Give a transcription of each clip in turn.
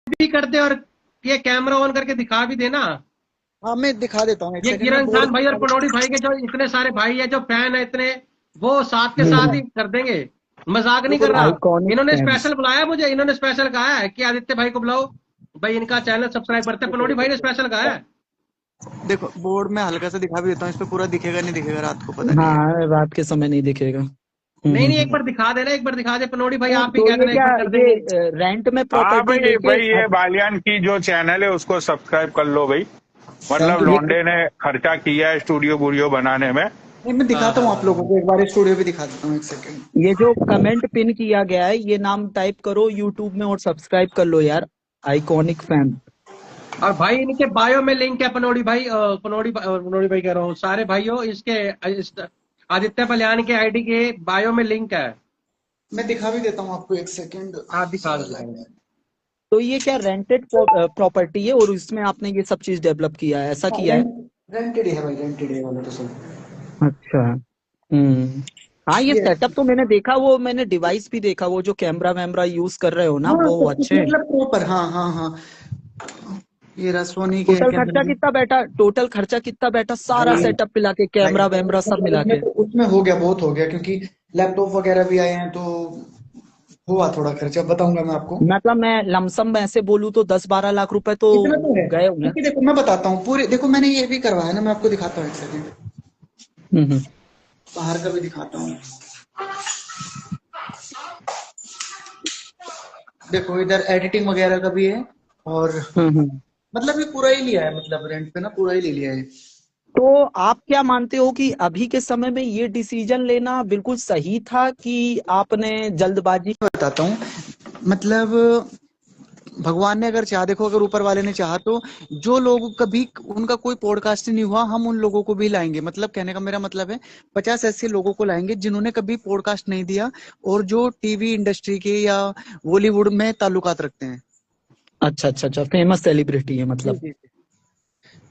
भी कर दे और ये कैमरा ऑन करके दिखा भी देना। हाँ मैं दिखा देता हूँ, एक ये सेकंड में किरण बोर्ड खान भाई और पनौड़ी भाई के जो इतने सारे भाई है, जो फैन है इतने, वो साथ के साथ ही कर देंगे। मजाक नहीं देखो कर देखो रहा। आइकॉनिक इन्होंने फैंस। स्पेशल बुलाया मुझे, इन्होंने स्पेशल कहा है कि आदित्य भाई को बुलाओ भाई, इनका चैनल सब्सक्राइब करते हैं। देखो पनौड़ी भाई ने देखो स्पेशल कहा है। देखो बोर्ड में हल्का सा दिखा भी देता हूँ, इस पे पूरा दिखेगा नहीं दिखेगा रात को पता नहीं है। हाँ, रात के समय नहीं दिखेगा। नहीं नहीं, एक बार दिखा देना, एक बार दिखा दे पनौड़ी भाई, आप भी तो कह ये देना, एक क्या, बार कर देंगे। ये रेंट में हाँ प्रॉपर्टी भाई लेके भाई, ये बालियान की जो चैनल है उसको सब्सक्राइब कर लो भाई। थैंक मतलब यू। लौंडे ने खर्चा किया है स्टूडियो वूडियो बनाने में। नहीं मैं हाँ दिखाता हूँ आप लोगों हाँ। को, एक बार स्टूडियो भी दिखा देता हूँ, एक सेकंड। ये जो कमेंट पिन किया गया है, ये नाम टाइप करो यूट्यूब में और सब्सक्राइब कर लो यार, आइकॉनिक फैन। और भाई इनके बायो में लिंक है, पनौड़ी भाई, पनौड़ी भाई कह रहा हूँ, सारे भाइयों इसके आदित्य बलियान के आईडी के बायो में लिंक है। मैं दिखा भी देता हूँ आपको, एक सेकंड। हाँ दिखा दो, दिखा दो। तो ये क्या रेंटेड प्रॉपर्टी है और इसमें आपने ये सब चीज डेवलप किया है, ऐसा हाँ किया है? रेंटेड ही है भाई, रेंटेड ही है वाला तो सब। अच्छा। हम्म। हाँ, ये ये सेटअप तो मैंने देखा, वो मैंने डिवाइस भी देखा, वो जो कैमरा वैमरा यूज कर रहे हो ना, हाँ वो सब कुछ अच्छे हैं। मतलब प्रॉपर, हाँ हाँ हाँ। ये रहा सोनी के टोटल खर्चा कैमरे। कितना बैठा, टोटल खर्चा कितना बैठा, सारा भाई सेटअप मिला के, भाई कैमरा वैमरा सब उसमें मिला उसमें के? तो उसमें हो गया, बहुत हो गया, क्योंकि लैपटॉप वगैरह भी आए हैं तो हुआ थोड़ा खर्चा, बताऊंगा मैं आपको। मतलब मैं लमसम ऐसे बोलूं तो 10-12 लाख रुपए तो इतना तो है, गए होंगे। क्योंकि देखो मैं बताता हूँ पूरे, देखो मैंने ये भी करवाया ना, मैं आपको दिखाता हूँ, एक सेकंड हम्म। बाहर का भी दिखाता हूँ। देखो इधर एडिटिंग वगैरह का भी है, और हम्म। मतलब ये पूरा ही लिया है, मतलब रेंट पे ना पूरा ही ले लिया है। तो आप क्या मानते हो कि अभी के समय में ये डिसीजन लेना बिल्कुल सही था कि आपने जल्दबाजी? बताता हूँ, मतलब भगवान ने अगर चाहा, देखो अगर ऊपर वाले ने चाहा तो जो लोग कभी उनका कोई पॉडकास्ट नहीं हुआ, हम उन लोगों को भी लाएंगे। मतलब कहने का मेरा मतलब है 50 ऐसे लोगों को लाएंगे जिन्होंने कभी पॉडकास्ट नहीं दिया और जो टीवी इंडस्ट्री के या बॉलीवुड में ताल्लुकात रखते हैं। अच्छा अच्छा अच्छा, फेमस सेलिब्रिटी है जी मतलब। जी जी।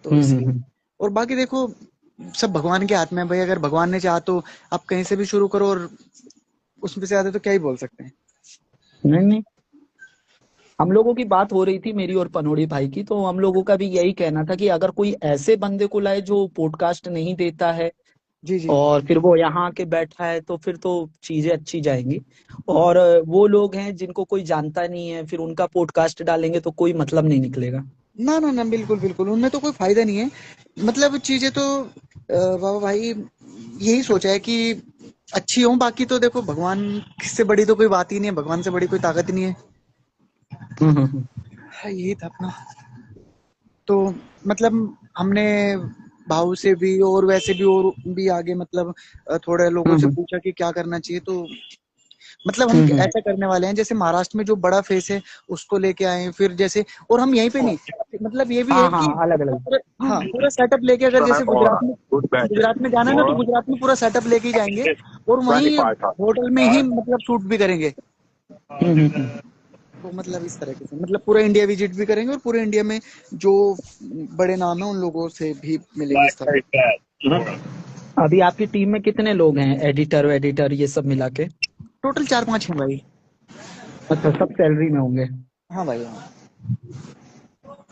तो इसलिए, हम्म। और बाकी देखो सब भगवान के हाथ में है भाई, अगर भगवान ने चाहा तो आप कहीं से भी शुरू करो, और उसमें से ज्यादा तो क्या ही बोल सकते हैं। नहीं नहीं, हम लोगों की बात हो रही थी मेरी और पनोड़ी भाई की, तो हम लोगों का भी यही कहना था कि अगर कोई ऐसे बंदे को लाए जो पॉडकास्ट नहीं देता है जी जी। और फिर वो यहाँ आके बैठा है, तो फिर तो चीजें अच्छी जाएंगी। और वो लोग हैं जिनको कोई जानता नहीं है, फिर उनका पॉडकास्ट डालेंगे तो कोई मतलब नहीं निकलेगा। ना ना ना, बिल्कुल बिल्कुल, उनमें तो कोई फायदा नहीं है। मतलब चीजें तो बाबा भाई यही सोचा है कि अच्छी हो, बाकी तो देखो भगवान से बड़ी तो कोई बात ही नहीं है, भगवान से बड़ी कोई ताकत ही नहीं है। हम्म। हाँ, यही था अपना। तो मतलब हमने भाव से भी और वैसे भी और भी आगे, मतलब थोड़े लोगों से हम्म। पूछा कि क्या करना चाहिए, तो मतलब हम हम्म। ऐसा करने वाले हैं, जैसे महाराष्ट्र में जो बड़ा फेस है उसको लेके आए, फिर जैसे, और हम यहीं पे नहीं, मतलब ये भी हाँ है हाँ, कि अलग अलग। हाँ पूरा सेटअप लेके, अगर जैसे गुड बैच गुजरात में जाना है ना, तो गुजरात में पूरा सेटअप लेके ही जाएंगे, और वहीं होटल में ही मतलब शूट भी करेंगे। हम्म। तो मतलब इस तरीके से, मतलब पूरा इंडिया विजिट भी करेंगे, और पूरे इंडिया में जो बड़े नाम है उन लोगों से भी मिलेंगे इस तरह। अभी आपकी टीम में कितने लोग हैं, एडिटर वेडिटर ये सब मिला के? टोटल 4-5 हैं भाई। अच्छा, सब सैलरी में होंगे? हाँ भाई हाँ।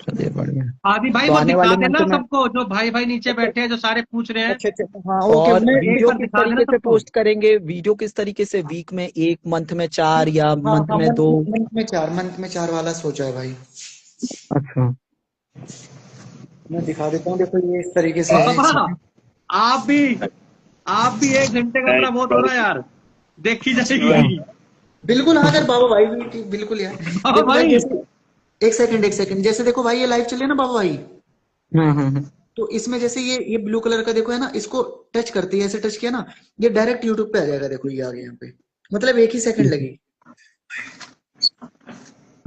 चलिए बढ़िया। आदि भाई तो वो आने दिखा वाले मंथ देना में। सबको, जो भाई भाई नीचे बैठे हैं, जो सारे पूछ रहे हैं। अच्छा अच्छा, हाँ ओके, और मैं एक वीडियो बार किस दिखा देना तरीके से सबको। पोस्ट करेंगे, वीडियो किस तरीके से, वीक में एक, मंथ में 4 या हाँ मंथ हाँ, में 2? मंथ में चार वाला सोचा है भाई। अच्छा। मैं दिखा देता हूँ, देखो ये इस तरीके से है, एक बाबा सेकंड। आप भी, आप भी 1 घंटे का बड़ा बहुत हुआ यार, देखी क्या? जाएगी। बिल्कुल हाँ, अगर बाबा भाई भी बिल्कुल यार। बाबा देखो भाई भाई। जैसे, एक सेकंड, जैसे देखो भाई ये लाइव चल रही है ना बाबा भाई, हाँ। तो इसमें जैसे ये ब्लू कलर का देखो है ना, इसको टच करती है, ऐसे टच किया ना, ये डायरेक्ट यूट्यूब पे आ जाएगा, देखो ये आ गया यहाँ पे, मतलब एक ही सेकंड लगी।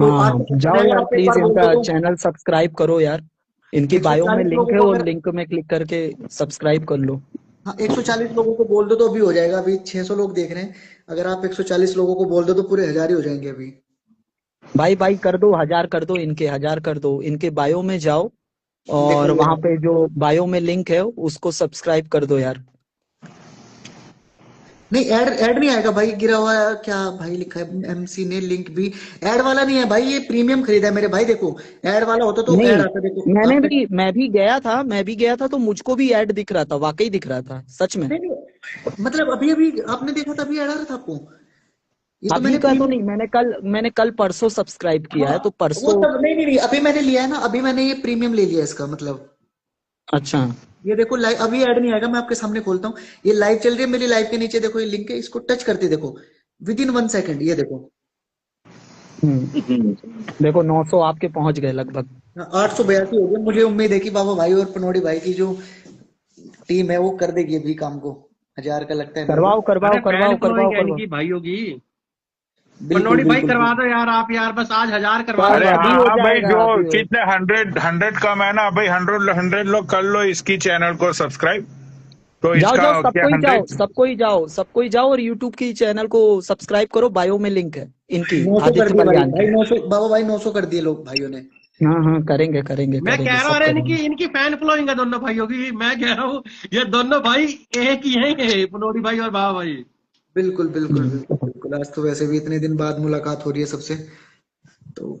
तो हाँ, आप जाओ अगर यार आप एक प्लीज, बार बोल दो इनका तो चैनल सब्सक्राइब करो यार। इनकी बायो में 140 लिंक लोगों है, को और अगर, लिंक में क्लिक करके सब्सक्राइब कर लो। हाँ 140 लोगों को बोल दो तो अभी हो जाएगा, अभी 600 लोग देख रहे हैं, अगर आप 140 लोगों को बोल दो तो पूरे 1000 ही हो जाएंगे अभी। भाई भाई कर दो, 1000 कर दो, इनके 1000 कर दो, इनके बायो में जाओ देखो और ये वहां रहा। पे जो बायो में लिंक है उसको सब्सक्राइब कर दो यार। नहीं, ऐड ऐड नहीं आएगा भाई, गिरा हुआ है, क्या भाई लिखा है एमसी ने लिंक भी। ऐड वाला नहीं है भाई, ये प्रीमियम खरीदा है मेरे भाई। देखो ऐड वाला होता तो ऐड नहीं, आता, देखो आपका। मैं भी गया था तो मुझको भी ऐड दिख रहा था, वाकई दिख रहा था सच में। नहीं नहीं, मतलब अभी अभी आपने देखा था, अभी ऐड आ रहा था आपको। ये तो अभी मैंने का तो नहीं, प्रीमियम। मैंने कल परसों सब्सक्राइब किया है, हाँ, तो वो परसों। तब नहीं नहीं नहीं, अभी मैंने लिया है ना, अभी मैंने ये प्रीमियम ले लिया इसका मतलब। अच्छा। ये देखो लाइव, अभी ऐड नहीं आएगा, मैं आपके सामने खोलता हूँ। ये लाइव चल रही है, मेरी लाइव के नीचे देखो ये लिंक है, इसको टच करते देखो, विद इन 1 सेकंड ये देखो। देखो 900 आपके पहुंच गए लगभग। 882 हो गए। मुझे उम्मीद है कि बाबा भाई और पनोड़ी भाई की जो टीम है वो कर देगी अभी काम को। 1000 का लगता है मेरे को। करवाओ करवाओ अरे फैन करवाओ करवाओ फॉलोइंग है करवाओ। इनकी भाइयों की। बिल्कुल पनौड़ी भाई बिल्कुल करवा बिल्कुल। दो यार, आप यार बस आज 1000 करवा दो अरे अभी यार। हाँ हो हाँ भाई, जाएगा, जो अभी हो। कितने 100 कम है ना भाई, 100 लोग कर लो इसकी चैनल को सब्सक्राइब। तो जाओ इसका जाओ, क्या 100। सबको ही जाओ और यूट्यूब की चैनल को सब्सक्राइब करो, बायो में लिंक है इनकी, 900 कर आदित्य दिए भाई, बलियान की। 900 बाबा भाई, 900 कर दिए लोग भाइयों ने। हाँ हाँ, करेंगे करेंगे मैं करेंगे, कह रहा हूँ सब अरे इनकी करेंगे। इनकी फैन फॉलोइंग है दोनों भाइयों की। मैं कह रहा हूँ ये दोनों भाई एक ही हैं, पनौड़ी भाई और बाबा भाई। बिल्कुल बिल्कुल हम्म। बिल्कुल बिल्कुल। आज तो वैसे भी इतने दिन बाद मुलाकात हो रही है सबसे, तो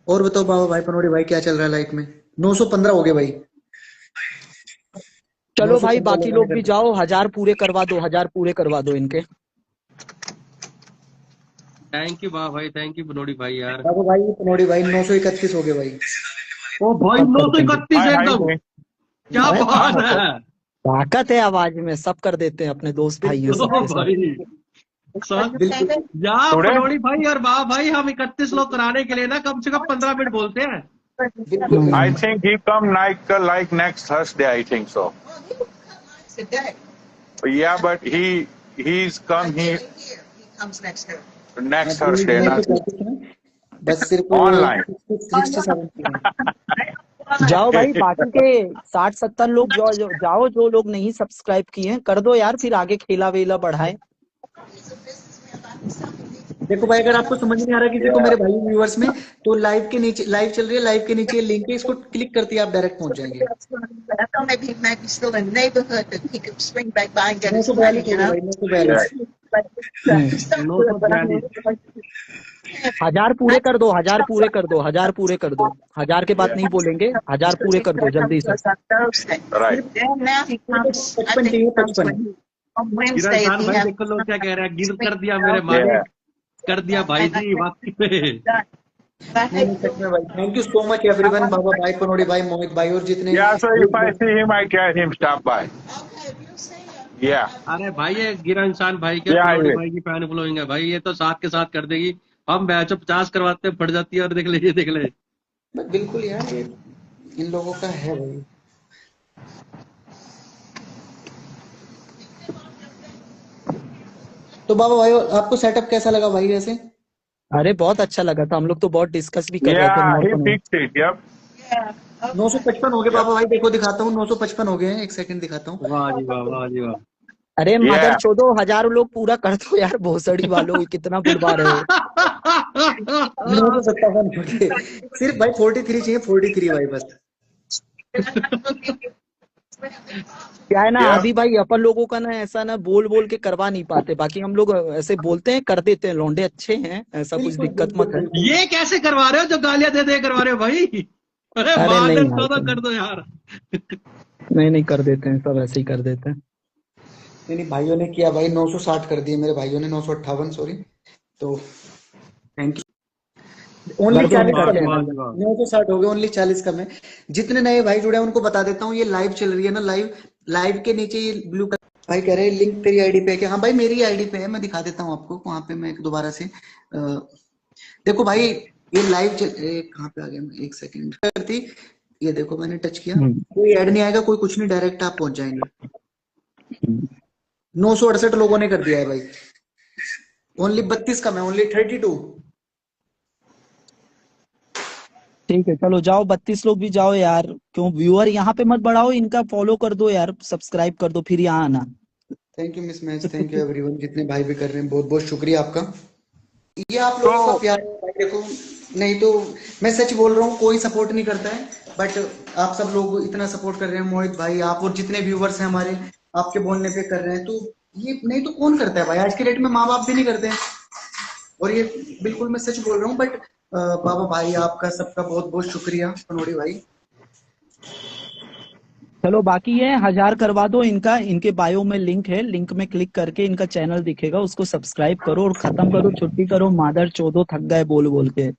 और बताओ बाबा भाई पनोड़ी भाई, क्या चल रहा है लाइफ में। 915 हो गए भाई। चलो भाई, 915 बाकी लोगों ने लोग कर भी दिया। जाओ, 1000 पूरे करवा दो, 1000 पूरे करवा दो इनके। थैंक यू बाबा भाई, थैंक यू पनौड़ी भाई यार। बाबा भाई पनोड़ी भाई 931 हो गए भाई। ओ भाई सब नौ कर सौ देंगे। इकतीस हाय हाय एकदम। भाई। क्या अरे बात हाँ है। ताकत है आवाज में, सब कर देते हैं, अपने दोस्त भाई हैं बिल्कुल ओ सबके सब। भाई सब। बिल्कुल या टुडे पनौड़ी भाई और बाबा भाई, हम 31 लोग कराने के लिए ना कम से कम 15 मिनट बोलते हैं। बिल्कुल आई बिल्कुल। Think he come like next Thursday, I think so. Yeah, but he's come he next अभी Thursday ना 935 है, बस सिर्फ ऑनलाइन। 67 की है। जाओ भाई, बाकी के 60-70 लोग जाओ, जो लोग नहीं सब्सक्राइब किए हैं कर दो यार, फिर आगे खेला वेला बढ़ाए। देखो भाई, अगर आपको समझ नहीं आ रहा किसी को, मेरे भाई व्यूअर्स में, तो लाइव के नीचे, लाइव चल रही है, लाइव के नीचे लिंक है, इसको क्लिक करते ही आप डायरेक्ट पहुंच जाएंगे। 942 हो गए भाई, 942। 942। 1000 पूरे कर दो, 1000 पूरे कर दो, 1000 पूरे कर दो। 1000 के बाद नहीं बोलेंगे, 1000 पूरे कर दो जल्दी से। राइट। सिर्फ 55 चाहिए, 55। गिरण खान भाई देखो लोग क्या कह रहे हैं, गिर कर दिया मेरे मालिक, कर दिया भाई जी वाकई में। नहीं नहीं, सच में भाई, thank you so much everyone. बाबा भाई पनोड़ी भाई, मोहित भाई और जितने Yeah, so if I लोग। see him, I get him stop by. Yeah, अरे भाई ये गिरण खान भाई के yeah, I पनौड़ी will. भाई की फैन फॉलोइंग है भाई, ये तो साथ के साथ कर देगी। हम बैचो 50 करवाते हैं, फट जाती है। और देख ले, ये देख ले। बिल्कुल यार, ये इन लोगों का है भाई। तो बाबा भाई आपको सेटअप कैसा लगा भाई वैसे। अरे बहुत अच्छा लगा था, हम लोग तो बहुत डिस्कस भी कर रहे थे Yeah, मोर he पर। fixed it. Yep. 955 हो गए Yep. बाबा भाई, देखो दिखाता हूँ, 955 हो गए हैं, एक सेकंड दिखाता हूँ। वाह जी वाह, वाह जी वाह। अरे मदर Yeah. चोदो, 1000 लोग पूरा कर दो यार, भोसड़ी वालों, कितना बुलवा रहे हो। 957 हो गए, सिर्फ भाई 43 चाहिए, 43 भाई बस। क्या है ना Yeah. अभी भाई, अपन लोगों का ना ऐसा ना बोल बोल के करवा नहीं पाते, बाकी हम लोग ऐसे बोलते हैं कर देते हैं, लौंडे अच्छे हैं, ऐसा कुछ बिल्कुल दिक्कत बिल्कुल मत है। बिल्कुल। ये कैसे करवा रहे हो जो गालियां दे दे करवा रहे हो भाई। अरे अरे नहीं मादर यार, चौदह कर दो यार। नहीं कर देते हैं, सब ऐसे ही कर देते हैं। नहीं नहीं, भाइयों ने किया भाई, 960 कर दिए मेरे भाइयों ने, 958 सॉरी। तो थैंक यू। ओनली कर दो 40 वाह करते कम जी है हैं। वाह भाई, जी वाह। 960 हो गए, ओनली 40 कम है। जितने नए भाई जुड़े हैं उनको बता देता हूँ, ये लाइव चल रही है ना, लाइव लाइव के नीचे ये ब्लू कलर भाई कह रहे हैं लिंक तेरी आईडी पे है क्या। हाँ भाई मेरी आईडी पे है, मैं दिखा देता हूँ आपको वहां पे। मैं दोबारा से देखो भाई, ये लाइव कहाँ पे आ गया मैं, एक सेकंड करती। ये देखो मैंने टच किया, कोई ऐड नहीं आएगा, कोई कुछ नहीं, डायरेक्ट आप पहुंच जाएंगे। 968 लोगों ने कर दिया है भाई, ओनली 32 कम है, ओनली 32। ठीक है, चलो जाओ, 32 लोग भी जाओ यार, क्यों व्यूअर यहाँ पे मत बढ़ाओ, इनका फॉलो कर दो यार, सब्सक्राइब कर दो, फिर यहाँ आना। Thank you miss match, thank you everyone, जितने भाई भी कर रहे हैं बहुत बहुत शुक्रिया आपका। ये आप लोगों का तो प्यार है भाई। देखो नहीं तो मैं सच बोल रहा हूँ, कोई सपोर्ट नहीं करता है, बट आप सब लोग इतना सपोर्ट कर रहे हैं, मोहित भाई आप और जितने व्यूवर्स हैं हमारे, आपके बोलने पे कर रहे हैं, तो ये नहीं तो कौन करता है भाई, आज के डेट में माँ बाप भी नहीं करते हैं। और ये बिल्कुल मैं सच बोल रहा हूँ, बट बाबा भाई आपका सबका बहुत बहुत शुक्रिया पनोड़ी भाई। चलो बाकी ये 1000 करवा दो इनका, इनके बायो में लिंक है, लिंक में क्लिक करके इनका चैनल दिखेगा, उसको सब्सक्राइब करो और खत्म करो, छुट्टी करो, मादर चौदो थक गए बोल बोल के। ये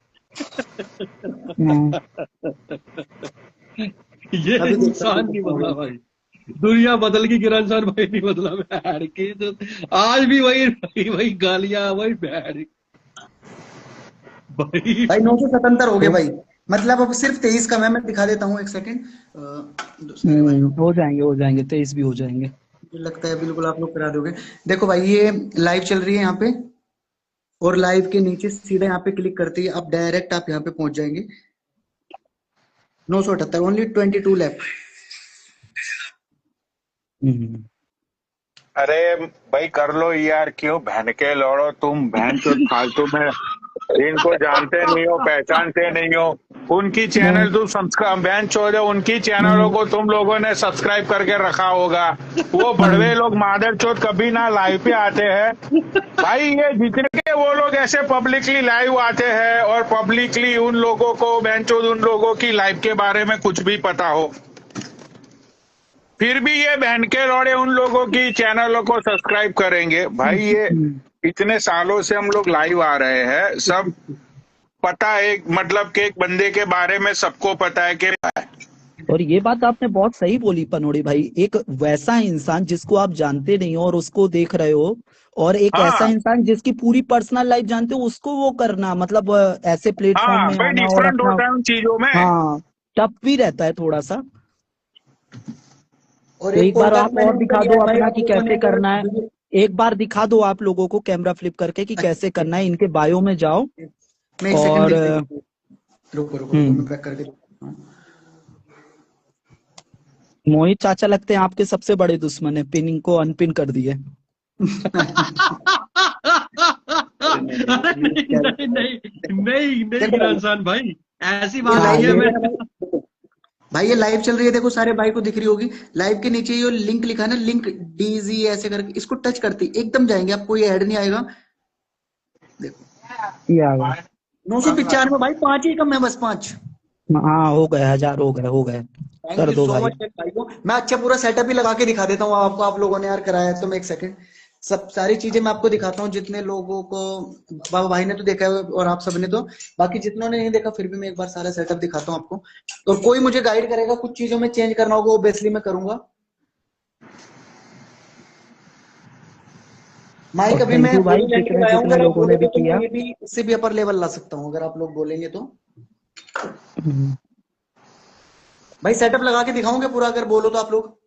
अभी देखता इंसान हूँ नहीं कितना बदला होगा। भाई, दुनिया बदल गई, किरण भाई नहीं बदला। भैड़ की तो आज भी वही गालियां, वही भैड़ भाई। भाई 977 हो गए भाई, मतलब अब सिर्फ 23 का मैं दिखा देता हूँ, एक सेकंड। दूसरे भाइयों हो जाएंगे 23 भी हो जाएंगे। मुझे लगता है बिल्कुल आप लोग करा दोगे। देखो भाई ये लाइव चल रही है यहाँ पे, और लाइव के नीचे सीधा यहाँ पे क्लिक करते ही आप डायरेक्ट आप यहाँ पे पहुंच जाएंगे। 978, ओनली 22 लेफ्ट। अरे भाई कर लो यार, क्यों बहन के लौड़ो तुम, बहन चो फालतू में, इनको जानते नहीं हो, पहचानते नहीं हो, उनकी चैनल तुम सब्सक्राइब, बहन चोद उनकी चैनलों को तुम लोगों ने सब्सक्राइब करके रखा होगा। वो बड़वे लोग मादर चोद कभी ना लाइव पे आते हैं भाई, ये जितने के वो लोग ऐसे पब्लिकली लाइव आते हैं और पब्लिकली उन लोगों को बहन चोद उन लोगों की लाइव के बारे में कुछ भी पता हो, फिर भी ये बहन के लौड़े उन लोगों की चैनलों को सब्सक्राइब करेंगे। भाई ये इतने सालों से हम लोग लाइव आ रहे हैं, सब पता है, मतलब कि एक बंदे के बारे में सबको पता है कि। और ये बात आपने बहुत सही बोली पनोड़ी भाई, एक वैसा इंसान जिसको आप जानते नहीं हो और उसको देख रहे हो, और एक ऐसा हाँ इंसान जिसकी पूरी पर्सनल लाइफ जानते हो उसको वो करना, मतलब ऐसे प्लेटफॉर्म हाँ में भाई, आना और डिफरेंट अपना, होता है उन चीजों में। हाँ टफ भी रहता है थोड़ा सा। और तो एक एक बार पॉडकास्ट आप और मैंने भी दिखा लिया दो है भाई, अपना आप कि लोगों ने कैसे अगर करना है, एक बार दिखा दो आप लोगों को कैमरा फ्लिप करके कि कैसे करना है, इनके बायो में जाओ। मैं एक सेकंड और दिख देता हूँ। रुको मैं बैक करके दिखाता हूँ। मोहित चाचा लगते हैं आपके सबसे बड़े दुश्मन है, पिन इनको अनपिन कर दिए। अरे नहीं देखो भाई, किरण भाई, ऐसी ये बात हाँ नहीं लाइव है। ये चल मैं रही है ना भाई, देखो भाई ये लाइव चल रही है, देखो सारे भाई को दिख रही होगी। लाइव के नीचे ये लिंक लिखा है ना, लिंक डीजी ऐसे करके, इसको टच करते ही एकदम जाएंगे, आपको ये ऐड नहीं आएगा। देखो किया हुआ। 995 भाई, 5 ही कम है, बस 5। हाँ हो गए, 1000 हो गए। थैंक कर यू दो सो भाई। मच भाई को, मैं अच्छा पूरा सेटअप ही लगा के दिखा देता हूँ आपको, आप लोगों ने यार कराया है तो। मैं एक सेकंड सब सारी चीजें मैं आपको दिखाता हूँ, जितने लोगों को, बाबा भाई ने तो देखा है और आप सबने तो, बाकी जितनों ने नहीं देखा फिर भी मैं एक बार सारा सेटअप दिखाता हूँ आपको। तो कोई मुझे गाइड करेगा, कुछ चीजों में चेंज करना होगा ओब्वियसली मैं करूंगा। माइक और अभी थैंक मैं यू भाई होली लैंड के जितने लाया हूँ, जितने अगर आप लोगों ने भी बोलोगे तो मैं किया। ये भी इससे भी अपर लेवल ला सकता हूँ, अगर आप लोग बोलेंगे तो। भाई सेटअप लगा के दिखाऊंगे पूरा, अगर बोलो तो आप लोग,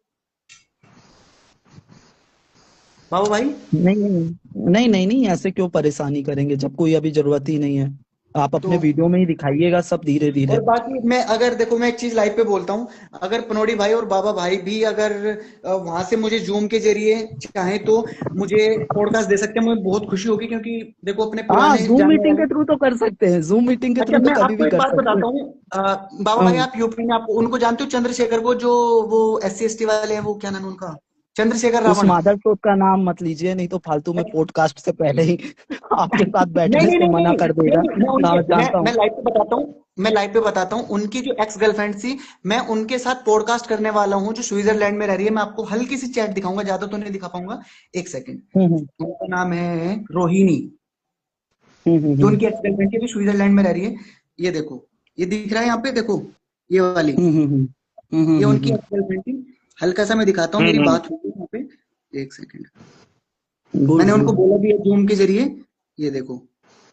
बाबू भाई। नहीं ऐसे क्यों परेशानी करेंगे जब कोई अभी जरूरत ही नहीं है, आप अपने तो वीडियो में ही दिखाइएगा सब धीरे धीरे। और बाकी मैं अगर देखो, मैं एक चीज लाइव पे बोलता हूँ, अगर पनोड़ी भाई और बाबा भाई भी अगर वहां से मुझे जूम के जरिए चाहे तो मुझे पॉडकास्ट दे सकते हैं, मुझे बहुत खुशी होगी, क्योंकि देखो अपने हाँ पुराने जूम जानने मीटिंग के वाले। थ्रू तो कर सकते हैं, जूम मीटिंग के अच्छा थ्रू तो मैं कभी आपको भी एक कर बात सकते बताता हैं। हूँ, बाबा भाई आप यूपी में, आप उनको जानते हो चंद्रशेखर को, जो वो SC ST वाले हैं, वो क्या नाम है उनका, चंद्रशेखर उस रावण। मादर चोद का नाम मत लीजिए, नहीं तो फालतू में पॉडकास्ट से पहले ही आपके साथ नहीं बैठने नहीं से नहीं मना नहीं कर नहीं देगा। नहीं, मैं उनके हाँ जानता मैं हूँ। लाइव पे बताता हूँ, मैं लाइव पे बताता हूँ, उनकी जो एक्स गर्लफ्रेंड थी, मैं उनके साथ पॉडकास्ट करने वाला हूँ, जो स्विट्जरलैंड में रह रही है। मैं आपको हल्की सी चैट दिखाऊंगा, ज्यादा तो नहीं दिखा पाऊंगा, एक सेकंड। हम्म उनका नाम है रोहिणी, जो हम्म उनकी एक्स गर्लफ्रेंड थी, जो स्विट्जरलैंड में रह रही है। ये देखो, ये दिख रहा है यहाँ पे, देखो ये वाली, ये उनकी एक्स गर्लफ्रेंड थी। हल्का सा मैं दिखाता हूँ, मेरी बात हुई यहाँ पे, एक सेकंड। गुड मैंने उनको गुड। बोला भी है जूम के जरिए, ये देखो,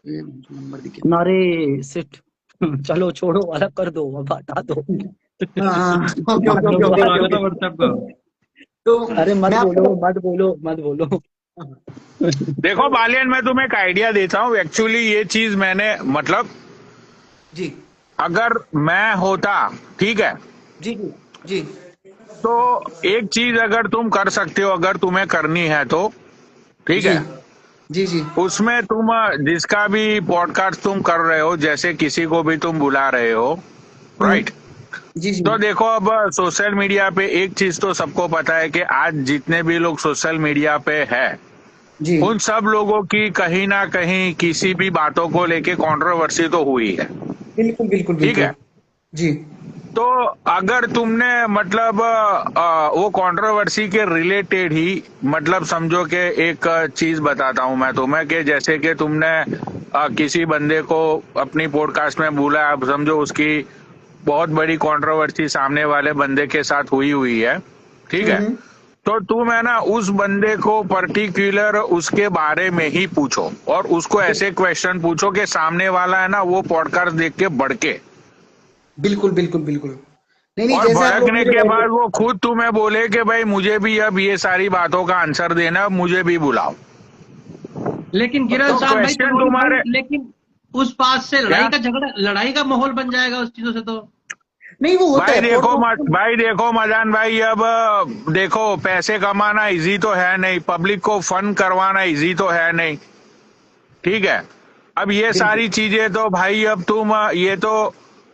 ये नंबर दिखे। अरे सिट चलो छोड़ो, अलग कर दो, अब हटा दो। हाँ हाँ, ओके बाद ओके में ओके ओके नंबर आ ओके गया था ओके। व्हाट्सएप का। तो अरे मैं आपको मत बोलो। देखो बालियन, मैं तुम्हें एक आइडिया देता हूँ, एक्चुअली ये चीज मैंने, मतलब जी अगर मैं होता, ठीक है, जी जी जी तो एक चीज अगर तुम कर सकते हो, अगर तुम्हें करनी है तो, ठीक जी है, जी जी उसमें तुम जिसका भी पॉडकास्ट तुम कर रहे हो, जैसे किसी को भी तुम बुला रहे हो, राइट? जी जी तो देखो, अब सोशल मीडिया पे एक चीज तो सबको पता है कि आज जितने भी लोग सोशल मीडिया पे है, जी उन सब लोगों की कहीं ना कहीं किसी भी बातों को लेके कंट्रोवर्सी तो हुई है, बिल्कुल बिल्कुल ठीक बिल्कुल। है? जी तो अगर तुमने मतलब वो कंट्रोवर्सी के रिलेटेड ही मतलब समझो कि एक चीज बताता हूं मैं तुम्हें, कि जैसे कि तुमने किसी बंदे को अपनी पॉडकास्ट में बोला, अब समझो उसकी बहुत बड़ी कंट्रोवर्सी सामने वाले बंदे के साथ हुई है, ठीक है? हम्म। तो तुम है ना उस बंदे को पर्टिकुलर उसके बारे में ही पूछो, और उसको ऐसे क्वेश्चन पूछो कि सामने वाला है ना वो पॉडकास्ट देख के भड़के, बिल्कुल बिल्कुल बिल्कुल। नहीं नहीं, और जैसे आप लोग भड़कने मेरे के भाई। बाद वो खुद तुम्हें बोले कि भाई मुझे भी अब ये सारी बातों का आंसर देना, मुझे भी बुलाओ। लेकिन गिरल तो साहब भाई, क्वेश्चन पनौड़ी भाई, तुम्हारे लेकिन उस बात से क्या? लड़ाई का माहौल बन जाएगा उस चीजों से तो। नहीं वो होता है पॉडकास्ट। भाई देखो मजान भाई, अब देखो पैसे कमाना इजी तो है नहीं, पब्लिक को फन करवाना इजी तो है नहीं, ठीक है? अब ये बिल्कुल सारी चीजें तो भाई अब तुम ये तो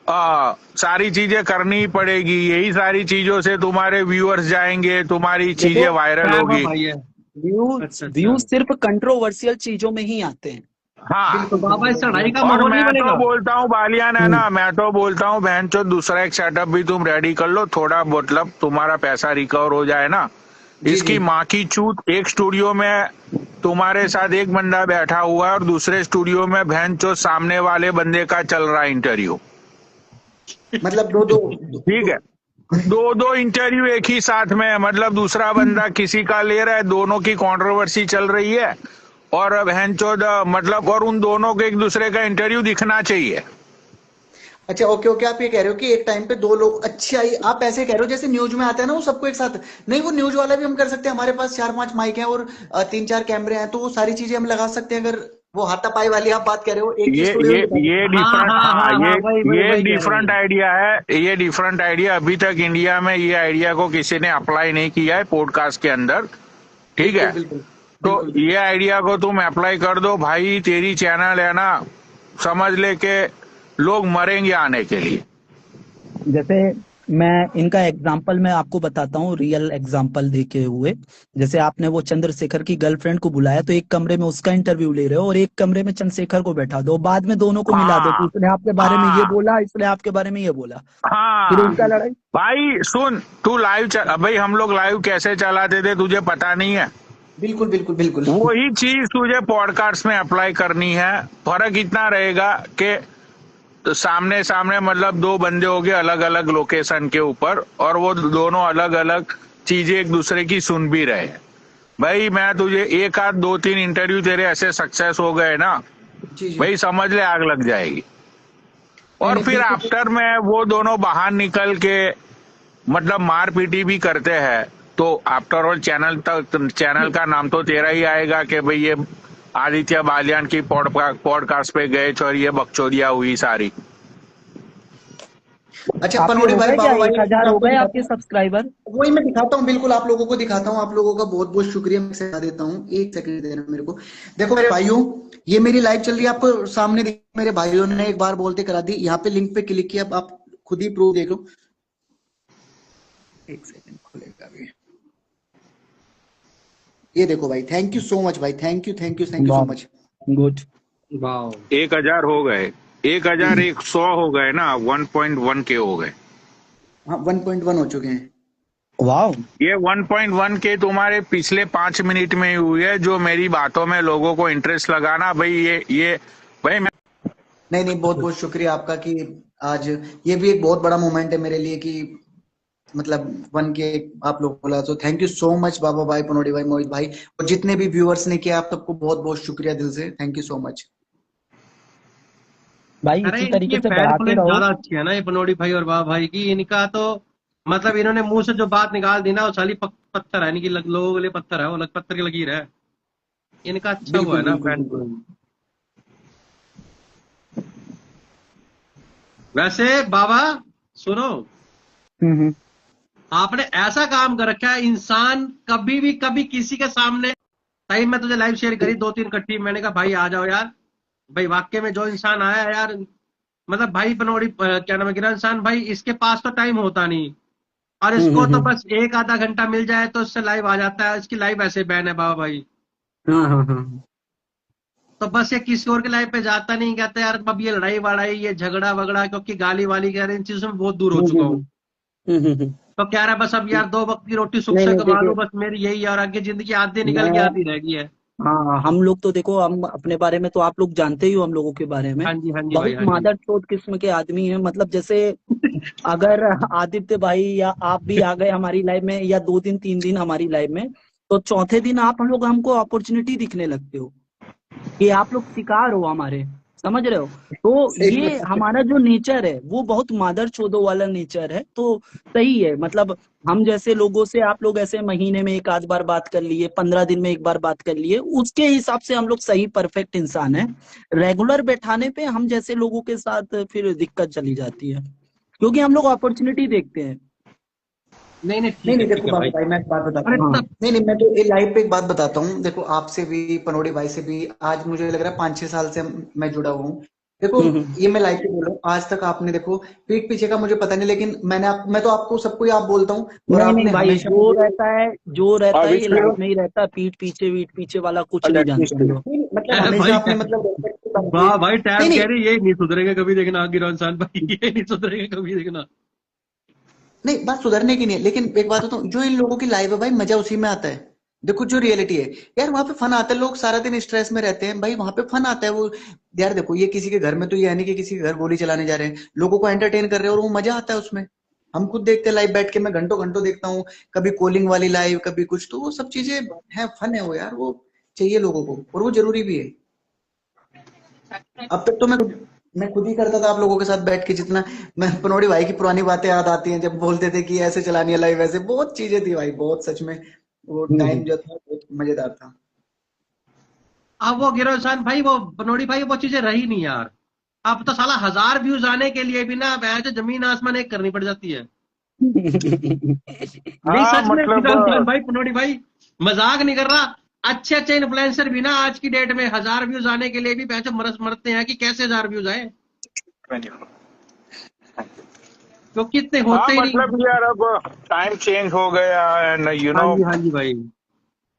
सारी चीजें करनी ही पड़ेगी, यही सारी चीजों से तुम्हारे व्यूअर्स जाएंगे, तुम्हारी चीजें देखो, वायरल क्या होगी। भाई है? व्यूज अच्छा अच्छा। व्यूज सिर्फ कंट्रोवर्शियल चीजों में ही आते हैं। हाँ, तो बिल्कुल बाबा, इस बिल्कुल लड़ाई का और माहौल नहीं मैं तो बनेगा? बोलता हूँ बालियान है हम्म। ना, मैं तो बोलता हूँ बहनचोद दूसरा एक सेटअप भी तुम रेडी कर लो, थोड़ा मतलब तुम्हारा पैसा रिकवर हो जाए ना। जी जी। इसकी माँ की चूत, एक स्टूडियो में तुम्हारे साथ एक बंदा बैठा हुआ है और दूसरे स्टूडियो में बहनचोद सामने वाले बंदे का चल रहा है इंटरव्यू, मतलब दो दो, ठीक है? दो दो इंटरव्यू एक ही साथ में, मतलब दूसरा बंदा किसी का ले रहा है, दोनों की कंट्रोवर्सी चल रही है, और बहनचोद मतलब और उन दोनों को एक दूसरे का इंटरव्यू दिखना चाहिए। अच्छा ओके ओके, आप ये कह रहे हो कि एक टाइम पे दो लोग अच्छा ही, आप ऐसे कह रहे हो जैसे न्यूज में आता है ना वो सबको एक साथ। नहीं, वो न्यूज वाला भी हम कर सकते हैं, हमारे पास 4-5 माइक हैं और 3-4 कैमरे हैं, तो वो सारी चीजें हम लगा सकते हैं। अगर वो हाथापाई वाली आप बात कह रहे हो, एक ही ये स्टूडियो ये में दिखा ये सकते हाँ डिफरेंट, हाँ हाँ, हाँ हाँ, वही वही ये वही कह रहे डिफरेंट हैं। आइडिया है, ये डिफरेंट आइडिया। अभी तक इंडिया में ये आइडिया को किसी ने अप्लाई नहीं किया है पॉडकास्ट के अंदर, हैं। ठीक बिल्कुल है? बिल्कुल तो बिल्कुल बिल्कुल। ये आइडिया को तुम अप्लाई कर दो भाई, तेरी चैनल है ना, समझ ले के लोग मरेंगे आने के लिए। जैसे मैं इनका एग्जाम्पल मैं आपको बताता हूँ, रियल एग्जाम्पल देखे हुए। जैसे आपने वो चंद्रशेखर की गर्लफ्रेंड को बुलाया, तो एक कमरे में उसका इंटरव्यू ले रहे हो और एक कमरे में चंद्रशेखर को बैठा दो, बाद में दोनों को मिला दो कि हाँ इसने आपके बारे में ये हाँ बोला, इसने आपके बारे में ये बोला, फिर हाँ उल्टा लड़ाई। भाई सुन, तू भाई हम लोग लाइव कैसे चलाते थे तुझे पता नहीं है? बिल्कुल बिल्कुल बिल्कुल। वही चीज तुझे पॉडकास्ट में अप्लाई करनी है। फर्क इतना रहेगा कि तो सामने सामने मतलब दो बंदे हो गए अलग अलग लोकेशन के ऊपर, और वो दोनों अलग अलग चीजें एक दूसरे की सुन भी रहे हैं। भाई मैं तुझे एक आध 2-3 इंटरव्यू तेरे ऐसे सक्सेस हो गए ना, जी जी। भाई समझ ले आग लग जाएगी। नहीं और नहीं, फिर बिल्कुल आफ्टर में वो दोनों बाहर निकल के मतलब मार पीटी भी करते हैं, तो आफ्टर ऑल चैनल का नाम तो तेरा ही आएगा कि भाई ये आदित्य बालियान की पॉडकास्ट पे गए और ये बकचोदियां हुई सारी। अच्छा आपके पनौड़ी हो भाई, गए क्या, बाबा भाई, 1000 मैं हो आपको गए दिखाता आपके हूँ। सब्सक्राइबर? वही मैं दिखाता हूँ, बिल्कुल आप लोगों को दिखाता हूँ। आप लोगों का बहुत बहुत शुक्रिया, मैं सिखा देता हूँ। एक सेकंड देना मेरे को। देखो मेरे भाइयों, ये मेरी लाइव चल रही है, आपको सामने मेरे भाइयों ने एक बार बोलते करा दी। यहाँ पे लिंक पे क्लिक किया, अब आप खुद ही प्रूफ देख लो। एक सेकंड खुलेगा अभी। ये देखो भाई, थैंक यू सो मच भाई, thank you thank you thank you so much. Good. वाह। 1000 हो गए, 1100 हो गए ना, 1.1 के हो गए। हाँ 1.1 हो चुके हैं। वाह। ये 1.1 के तुम्हारे पिछले 5 मिनट में ही हुई है, जो मेरी बातों में लोगों को इंटरेस्ट लगाना भाई, ये भाई मैं नहीं नहीं, बहुत बहुत शुक्रिया आपका कि आज ये भी एक बहुत बड़ा मोमेंट है मेरे लिए कि मतलब 1 के आप लोग बोला। तो थैंक यू सो मच बाबा भाई, पनौड़ी भाई, मोहित भाई, और जितने भी व्यूअर्स ने किया, आप सबको बहुत बहुत शुक्रिया दिल से। थैंक यू सो मच भाई अरे इसी इनकी तरीके से फैन बढ़ाते फॉलोइंग रहो। ज्यादा अच्छी है ना, ये पनौड़ी भाई और बाबा भाई की। इनका तो मतलब इन्होंने मुंह से जो बात निकाल दी ना, वो साली पत्थर है। इनकी लोगों के लिए पत्थर है, वो पत्थर की लकीर है। इनका अच्छा वो है बिल्कुल ना बिल्कुल फैन बिल्कुल। फॉलोइंग। वैसे बाबा सुनो, हम्म। आपने ऐसा काम कर रखा है, इंसान कभी भी कभी किसी के सामने टाइम मैं तुझे लाइव शेयर करी 2-3 इकट्ठी, मैंने कहा भाई आ जाओ यार। भाई वाकई में जो इंसान आया है यार, मतलब भाई पनौड़ी क्या नाम है, गिरा इंसान भाई, इसके पास तो टाइम होता नहीं, और इसको तो हम्म। बस एक आधा घंटा मिल जाए तो इससे लाइव आ जाता है। इसकी लाइव ऐसे बैन है बाबा भाई। हाँ हाँ हाँ। तो बस ये किसी और के लाइव पे जाता नहीं, कहता यार अब ये लड़ाई वड़ाई, ये झगड़ा वगड़ा, क्योंकि गाली वाली कह रहे, इन चीजों में बहुत दूर हो चुका हूँ। हम्म। तो कह रहा है बस अब यार 2 वक्त की रोटी सुख नहीं से नहीं कमा देखिए, लूं, बस मेरी यही है, और आगे जिंदगी आधी निकल के मैं आधी रह गई है। हाँ, हम लोग तो देखो, हम अपने बारे में तो आप लोग जानते ही हो हम लोगों के बारे में। हाँ जी भाई, बहुत हाँ जी। मादरचोद किस्म के आदमी हैं, मतलब जैसे अगर आदित्य भाई या आप भी आ गए हमारी लाइफ में, या 2 दिन 3 दिन हमारी लाइफ में, तो चौथे दिन आप हम लोग हमको अपॉर्चुनिटी दिखने लगते हो कि आप लोग शिकार हो हमारे, समझ रहे हो। तो सही ये में। हमारा जो नेचर है वो बहुत मादर चोदो वाला नेचर है, तो सही है। मतलब हम जैसे लोगों से आप लोग ऐसे महीने में एक आध बार बात कर लिए, 15 दिन में एक बार बात कर लिए, उसके हिसाब से हम लोग सही परफेक्ट इंसान है। रेगुलर बैठाने पे हम जैसे लोगों के साथ फिर दिक्कत चली जाती है, क्योंकि हम लोग अपॉर्चुनिटी देखते हैं। नहीं नहीं, नहीं नहीं, ठीक देखो है बाबू भाई। भाई, मैं एक बात बताता अरे हूँ। हाँ। तब नहीं नहीं, मैं तो ये लाइव पे एक बात बताता हूँ। देखो, आपसे भी, पनोड़ी भाई से भी आज मुझे लग रहा है 5-6 साल से मैं जुड़ा हुआ हूँ। देखो, हम्म। ये मैं लाइव पे बोल रहा हूँ, आज तक आपने देखो, पीठ पीछे का मुझे पता नहीं, लेकिन मैं तो आपको सबको ही आप बोलता हूँ, और नहीं नहीं आपने भाई, हमेशा मुझे। जो रहता है ये अविश्व लाइफ में ही रहता है, पीठ पीछे वीठ पीछे वाला कुछ नहीं लेट मी जानते हम लोग। नहीं, नहीं, मतलब हमेशा भाई आपने मतलब respect से बात की है। वाह भाई, नहीं टैब कह नहीं रही ये नहीं सुधरेगा कभी, देखना गिरा इंसान भाई, ये नहीं सुधरेगा कभी, देखना। नहीं, बात सुधरने की नहीं है, लेकिन एक बात बताऊं, जो इन लोगों की लाइव है भाई, मजा उसी में आता है। देखो, जो रियलिटी है यार, वहां पे फन आता है। लोग सारा दिन स्ट्रेस में रहते हैं भाई, वहां पे फन आता है वो। यार देखो, ये किसी के घर में तो ये है नहीं कि किसी के घर गोली चलाने जा रहे हैं, लोगों को एंटरटेन कर रहे हैं, और वो मजा आता है उसमें। हम खुद देखते हैं लाइव बैठ के, मैं घंटों घंटों देखता हूँ। कभी कॉलिंग वाली लाइव, कभी कुछ, तो वो सब चीजें हैं, फन है वो यार, वो चाहिए लोगों को, और वो जरूरी भी है। अब तक तो मैं खुद ही करता था आप लोगों के साथ बैठ के, जितना मैं, पनौड़ी भाई की पुरानी बातें याद आती हैं, जब बोलते थे कि ऐसे चलानी है लाइव, ऐसे बहुत चीजें थी भाई, बहुत सच में। वो टाइम हम्म। जो था बहुत मजेदार था। अब वो गिरा इंसान भाई, वो बनोड़ी भाई, वो चीजें रही नहीं यार। अब तो साला 1000 व्यूज आने के लिए भी ना ऐसे जमीन आसमान एक करनी पड़ जाती है। नहीं हाँ सच में मतलब गिरा इंसान भाई, पनोड़ी भाई, मजाक नहीं कर रहा। अच्छे अच्छे इन्फ्लुएंसर भी ना आज की डेट में 1000 व्यूज आने के लिए भी पैसे मरते हैं कि कैसे 1000 व्यूज आए, क्योंकि इतने हाँ होते ही नहीं। मतलब यार अब टाइम चेंज हो गया एंड हाँ जी भाई।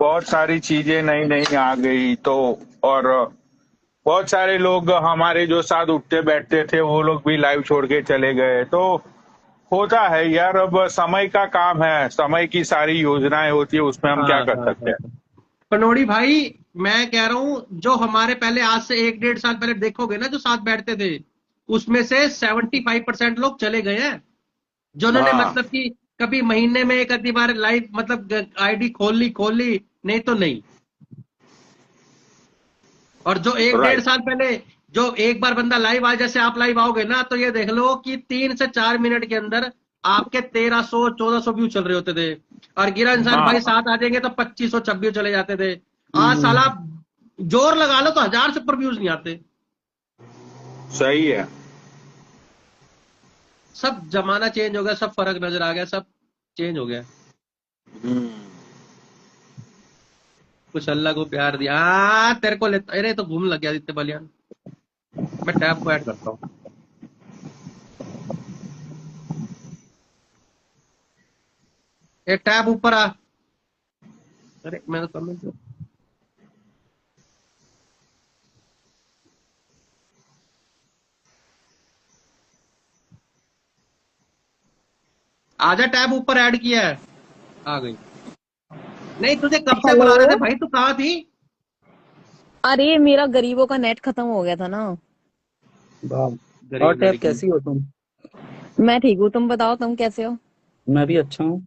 बहुत सारी चीजें नई नई आ गई तो, और बहुत सारे लोग हमारे जो साथ उठते बैठते थे वो लोग भी लाइव छोड़ के चले गए, तो होता है यार। अब समय का काम है, समय की सारी योजनाएं होती है, उसमें हम क्या हाँ कर हाँ सकते हाँ। हैं। पनोड़ी भाई, मैं कह रहा हूं जो हमारे पहले, आज से 1-1.5 साल पहले देखोगे ना जो साथ बैठते थे, उसमें से 75% लोग चले गए हैं, जिन्होंने हाँ मतलब कि कभी महीने में एक आधी बार लाइव मतलब आईडी खोल ली, नहीं तो नहीं। और जो 1-1.5 साल राइट। पहले, जो एक बार बंदा लाइव आ, जैसे आप लाइव आओगे ना, तो ये देख लो कि 3 से 4 मिनट के अंदर आपके 1300-1400 व्यू चल रहे होते थे, और गिरा इंसान भाई हाँ साथ आ जाएंगे तो 2500-2600 चले जाते थे। आज साला हम्म। जोर लगा लो तो 1000 से ऊपर व्यूज नहीं आते। सही है। सब जमाना चेंज हो गया, सब फर्क नजर आ गया, सब चेंज हो गया। कुछ अल्लाह को प्यार दिया। तेरे को लेता, अरे तो घूम लग गया आदित्य बलियान। मैं टैब को ऐड करता हूँ। ये टैब ऊपर आ। अरे मैं तो कमेंट, आजा, टैब ऊपर ऐड किया है, आ गई। नहीं तुझे कब से बुला रहे थे हेलो। भाई, तू कहाँ थी? अरे मेरा गरीबों का नेट खत्म हो गया था ना। वाह। और गरीब टैब लड़की। कैसी हो तुम? मैं ठीक हूँ, तुम बताओ तुम कैसे हो। मैं भी अच्छा हूँ।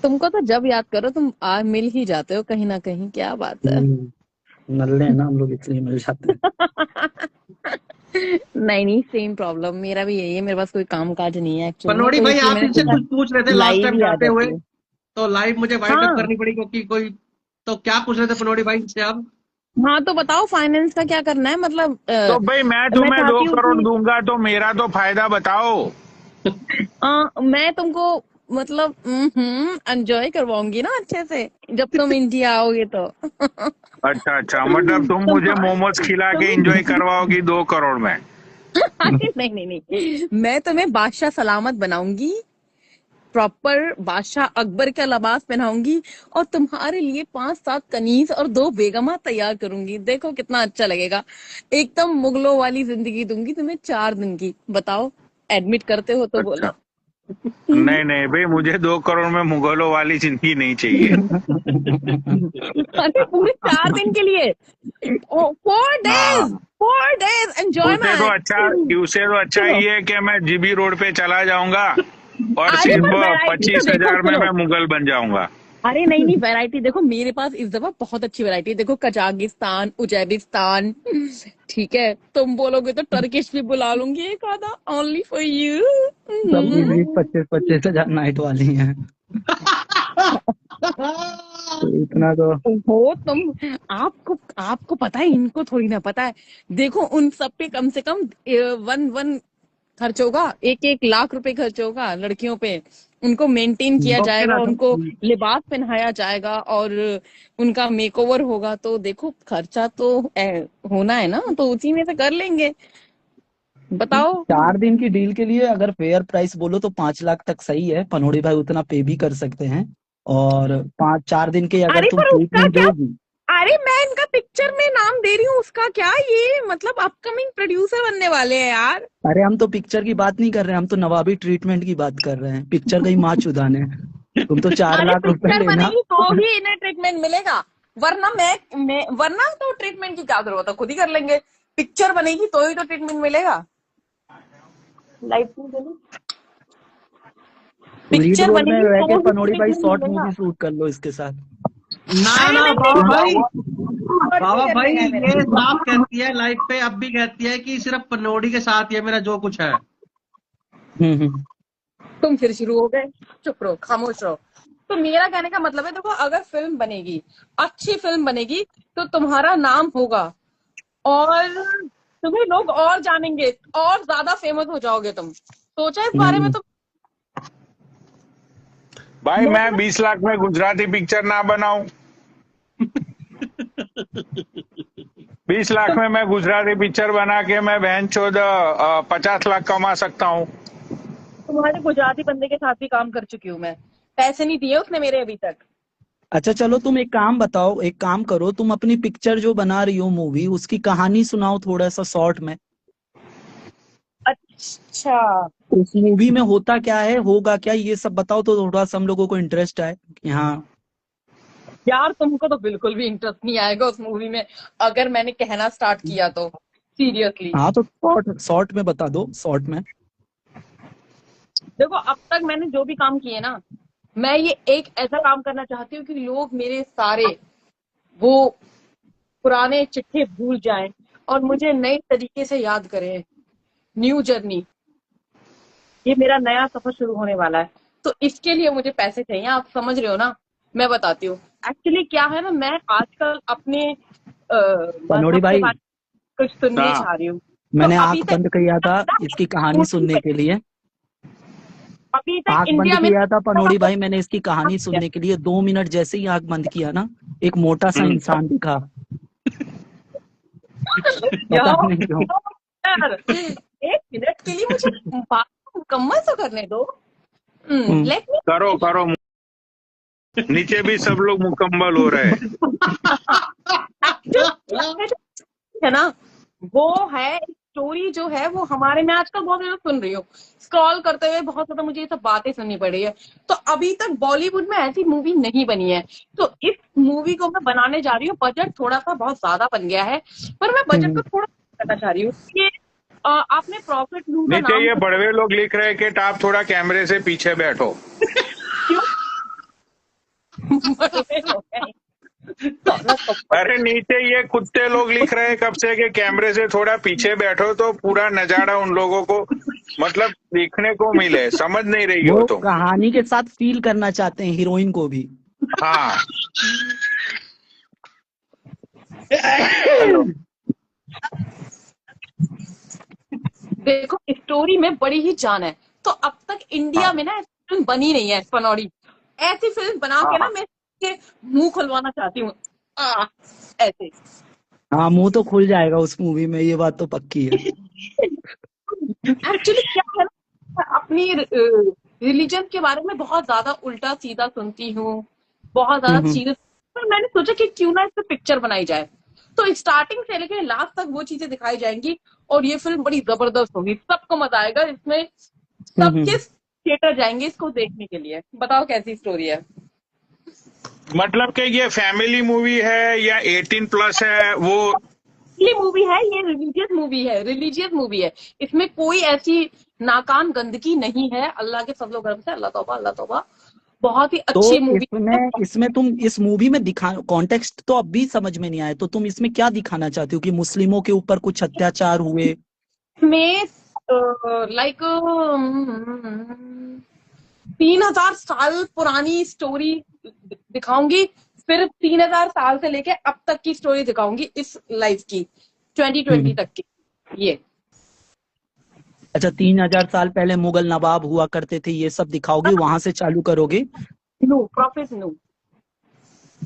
तुमको तो जब याद करो तुम मिल ही जाते हो कहीं ना कहीं, क्या बात है। नल्ले हैं ना हम लोग, इसलिए मिल जाते हैं। नहीं नहीं, सेम प्रॉब्लम मेरा भी यही है, मेरे पास कोई काम काज नहीं है एक्चुअल में, पनोड़ी तो भाई, इसलिए आप मैंने इनसे सोचा कुछ पूछ रहे थे लास्ट लाइव टाइम ही आ जाते हुए, जाती हूँ। तो लाइव मुझे वाइंड अप हाँ करनी पड़ी क्योंकि कोई, तो क्या पूछ रहे थे पनोड़ी भाई से आप? हाँ, तो बताओ फाइनेंस का क्या करना है, मतलब तो भाई मैं मैं तुम्हें दो चाहती हूँ करोड़ कि दूंगा तो मेरा तो फायदा बताओ। मैं तुमको मतलब एंजॉय करवाऊंगी ना अच्छे से जब तुम इंडिया आओगे तो। अच्छा अच्छा, मतलब तुम मुझे मोमोज खिला के एंजॉय करवाओगी 2 करोड़ में? अरे नहीं नहीं नहीं, मैं तुम्हें बादशाह सलामत बनाऊंगी, प्रॉपर बादशाह अकबर का लिबास पहनाऊंगी और तुम्हारे लिए 5-7 कनीज और 2 बेगमा तैयार करूंगी। देखो कितना अच्छा लगेगा। एकदम मुगलों वाली जिंदगी दूंगी तुम्हें 4 दिन की। बताओ, एडमिट करते हो तो अच्छा, बोलो। नहीं नहीं भाई, मुझे 2 करोड़ में मुगलों वाली जिंदगी नहीं चाहिए। अरे पूरे 4 दिन के लिए, 4 days, हाँ, 4 days एंजॉयमेंट। उससे तो अच्छा सुनो, ही है कि मैं जीबी रोड पे चला जाऊंगा और अरे सिर्फ पर वैरायटी तो देखो, 25,000 में सुनो, मैं मुगल बन जाऊंगा। अरे नहीं नहीं, वैरायटी देखो मेरे पास इस दफा बहुत अच्छी वैरायटी है। देखो कजाकिस्तान, उज्बेकिस्तान, ठीक है, तुम बोलोगे तो टर्किश भी बुला लूंगी एक आधा, ओनली फॉर यू। सबकी भी 25,000 नाइट वाली हैं, तो इतना तो। हो तुम, आपको आपको पता है, इनको थोड़ी ना पता है। देखो उन सब पे कम से कम 1 खर्च होगा, 1-1 लाख रुपए खर्च होगा लड़कियों पे। उनको मेंटेन किया ओके जाएगा, ना तो। उनको लिबास पहनाया जाएगा और उनका मेकओवर होगा। तो देखो खर्चा तो होना है ना, तो उसी में से कर लेंगे। बताओ। 4 दिन की डील के लिए अगर फेयर प्राइस बोलो तो 5 लाख तक सही है, पनोड़ी भाई उतना पे भी कर सकते हैं। और 4 दिन के अगर अरे तुम पर उसका ट्रीटमेंट क्या, दोगी। अरे मैं इनका पिक्चर में नाम दे रही हूँ, उसका क्या, ये मतलब अपकमिंग प्रोड्यूसर बनने वाले हैं यार। अरे हम तो पिक्चर की बात नहीं कर रहे हैं, हम तो नवाबी ट्रीटमेंट की बात कर रहे हैं, पिक्चर का ही माँ चुदाने हैं। तुम तो 4 अरे लाख रुपए पिक्चर लेना। बनेगी तो ही इन्हें ट्रीटमेंट मिलेगा, वरना वरना तो ट्रीटमेंट की क्या जरूरत है, खुद ही कर लेंगे। पिक्चर बनेगी तो ही तो ट्रीटमेंट मिलेगा। लाइट नहीं जली। लीड पिक्चर रोल में बनेगी रह के तो ही पनोड़ी भाई ट्रीटमेंट शॉर्ट मिलेगा। मूवी शूट कर लो इसके साथ। ना अरे ना नहीं बाबा भाई, नहीं, बाबा नहीं भाई करने का है ये मेरा। साफ कहती है लाइफ पे, अब भी कहती है कि सिर्फ पनोड़ी के साथ ही है मेरा जो कुछ है। हम्म। तुम फिर शुरू हो गए, चुप रहो, खामोश रहो। तो मेरा कहने का मतलब है, देखो अगर फिल्म बनेगी, अच्छी फिल्म बनेगी, तो तुम्हारा नाम होगा और तुम्हें लोग और जानेंगे, और ज्यादा फेमस हो जाओगे तुम। सोचा इस बारे में हम्म। तो। भाई मैं मैं तुम्हें 20 लाख में गुजराती पिक्चर ना बनाऊं? 20 लाख तुम में मैं गुजराती पिक्चर बना के मैं बहन चौद 50 लाख कमा सकता हूँ। तुम्हारे गुजराती बंदे के साथ भी काम कर चुकी हूँ मैं, पैसे नहीं दिए उसने मेरे अभी तक। अच्छा चलो, तुम एक काम बताओ, एक काम करो, तुम अपनी पिक्चर जो बना रही हो मूवी, उसकी कहानी सुनाओ थोड़ा सा शॉर्ट में। अच्छा, उस मूवी में होता क्या है, होगा क्या, ये सब बताओ तो थोड़ा सा हम लोगों को इंटरेस्ट आए कि हाँ। यार तुमको तो बिल्कुल भी इंटरेस्ट नहीं आएगा उस मूवी में अगर मैंने कहना स्टार्ट किया तो, सीरियसली। हाँ तो शॉर्ट शॉर्ट में बता दो, शॉर्ट में। देखो अब तक मैंने जो भी काम किए ना, मैं ये एक ऐसा काम करना चाहती हूँ कि लोग मेरे सारे वो पुराने चिट्ठे भूल जाएं और मुझे नए तरीके से याद करें। न्यू जर्नी, ये मेरा नया सफर शुरू होने वाला है। तो इसके लिए मुझे पैसे चाहिए, आप समझ रहे हो ना। मैं बताती हूँ एक्चुअली क्या है ना, मैं आजकल अपने पनोड़ी मजहब के भाई, बारे में कुछ सुनने हाँ, चाह रही हूँ। तो मैंने अभी आंख तक बंद किया था इसकी कहानी सुनने के लिए। अभी तक आंख बंद इंडिया में किया था पनोड़ी भाई मैंने इसकी कहानी सुनने के लिए, 2 मिनट जैसे ही आंख बंद किया ना, एक मोटा सा इंसान दिखा, पता यार, नहीं क्यों। यार, 1 मिनट के लिए मुझे बात मुकम्मल तो करने दो। हम्म। Let me. करो करो, नीचे भी सब लोग मुकम्मल हो रहे हैं। है ना, वो है स्टोरी जो है वो हमारे, मैं आजकल बहुत ज्यादा सुन रही हूँ, स्क्रॉल करते हुए बहुत ज्यादा मुझे ये सब बातें सुननी पड़ रही है। तो अभी तक बॉलीवुड में ऐसी मूवी नहीं बनी है, तो इस मूवी को मैं बनाने जा रही हूँ। बजट थोड़ा सा बहुत ज्यादा बन गया है, पर मैं बजट को थोड़ा करना चाह रही हूँ। ये आपने प्रॉफिट लू का नीचे नाम ये बड़वे लोग लिख रहे हैं कि आप थोड़ा कैमरे से पीछे बैठो। क्यों बड़े हो गए? अरे नीचे ये कुत्ते लोग लिख रहे हैं कब से कि कैमरे से थोड़ा पीछे बैठो तो पूरा नजारा उन लोगों को मतलब देखने को मिले। समझ नहीं रही हो वो तुम? कहानी के साथ फील करना चाहते हैं हीरोइन को भी। हाँ, हेलो। देखो स्टोरी में बड़ी ही जान है। तो अब तक इंडिया में ना फिल्म बनी नहीं है पनौड़ी। ऐसी फिल्म बना के ना मैं के मुंह खुलवाना चाहती हूँ। ऐसे हाँ, मुंह तो खुल जाएगा उस मूवी में, ये बात तो पक्की है। एक्चुअली क्या है ना, अपनी रिलीजन के बारे में बहुत ज्यादा उल्टा सीधा सुनती हूँ, बहुत ज्यादा हम्म। चीजें, पर मैंने सोचा कि क्यों ना इस पे पिक्चर बनाई जाए। तो स्टार्टिंग से लेकर लास्ट तक वो चीजें दिखाई जाएंगी और ये फिल्म बड़ी जबरदस्त होगी, सबको मजा आएगा इसमें, सबके थिएटर जाएंगे इसको देखने के लिए। बताओ कैसी स्टोरी है? मतलब कि ये फैमिली मूवी है या 18+ है वो? ये मूवी है, ये रिलीजियस मूवी है, रिलीजियस मूवी है। इसमें कोई ऐसी नाकाम गंदगी नहीं है, अल्लाह के सब लोग गर्म से, अल्लाह तौबा अल्लाह तौबा। बहुत ही तो अच्छी मूवी है। इसमें तुम इस मूवी में दिखा, कॉन्टेक्स्ट तो अब भी समझ में नहीं आया, तो तुम इसमें क्या दिखाना चाहती हो कि मुस्लिमों के ऊपर कुछ अत्याचार हुए? इसमें लाइक 3000 साल पुरानी स्टोरी दिखाऊंगी, फिर 3000 साल से लेके अब तक की स्टोरी दिखाऊंगी इस लाइफ की, 2020 तक की। ये अच्छा, 3000 साल पहले मुगल नवाब हुआ करते थे, ये सब दिखाओगे, वहां से चालू करोगे? No profit no.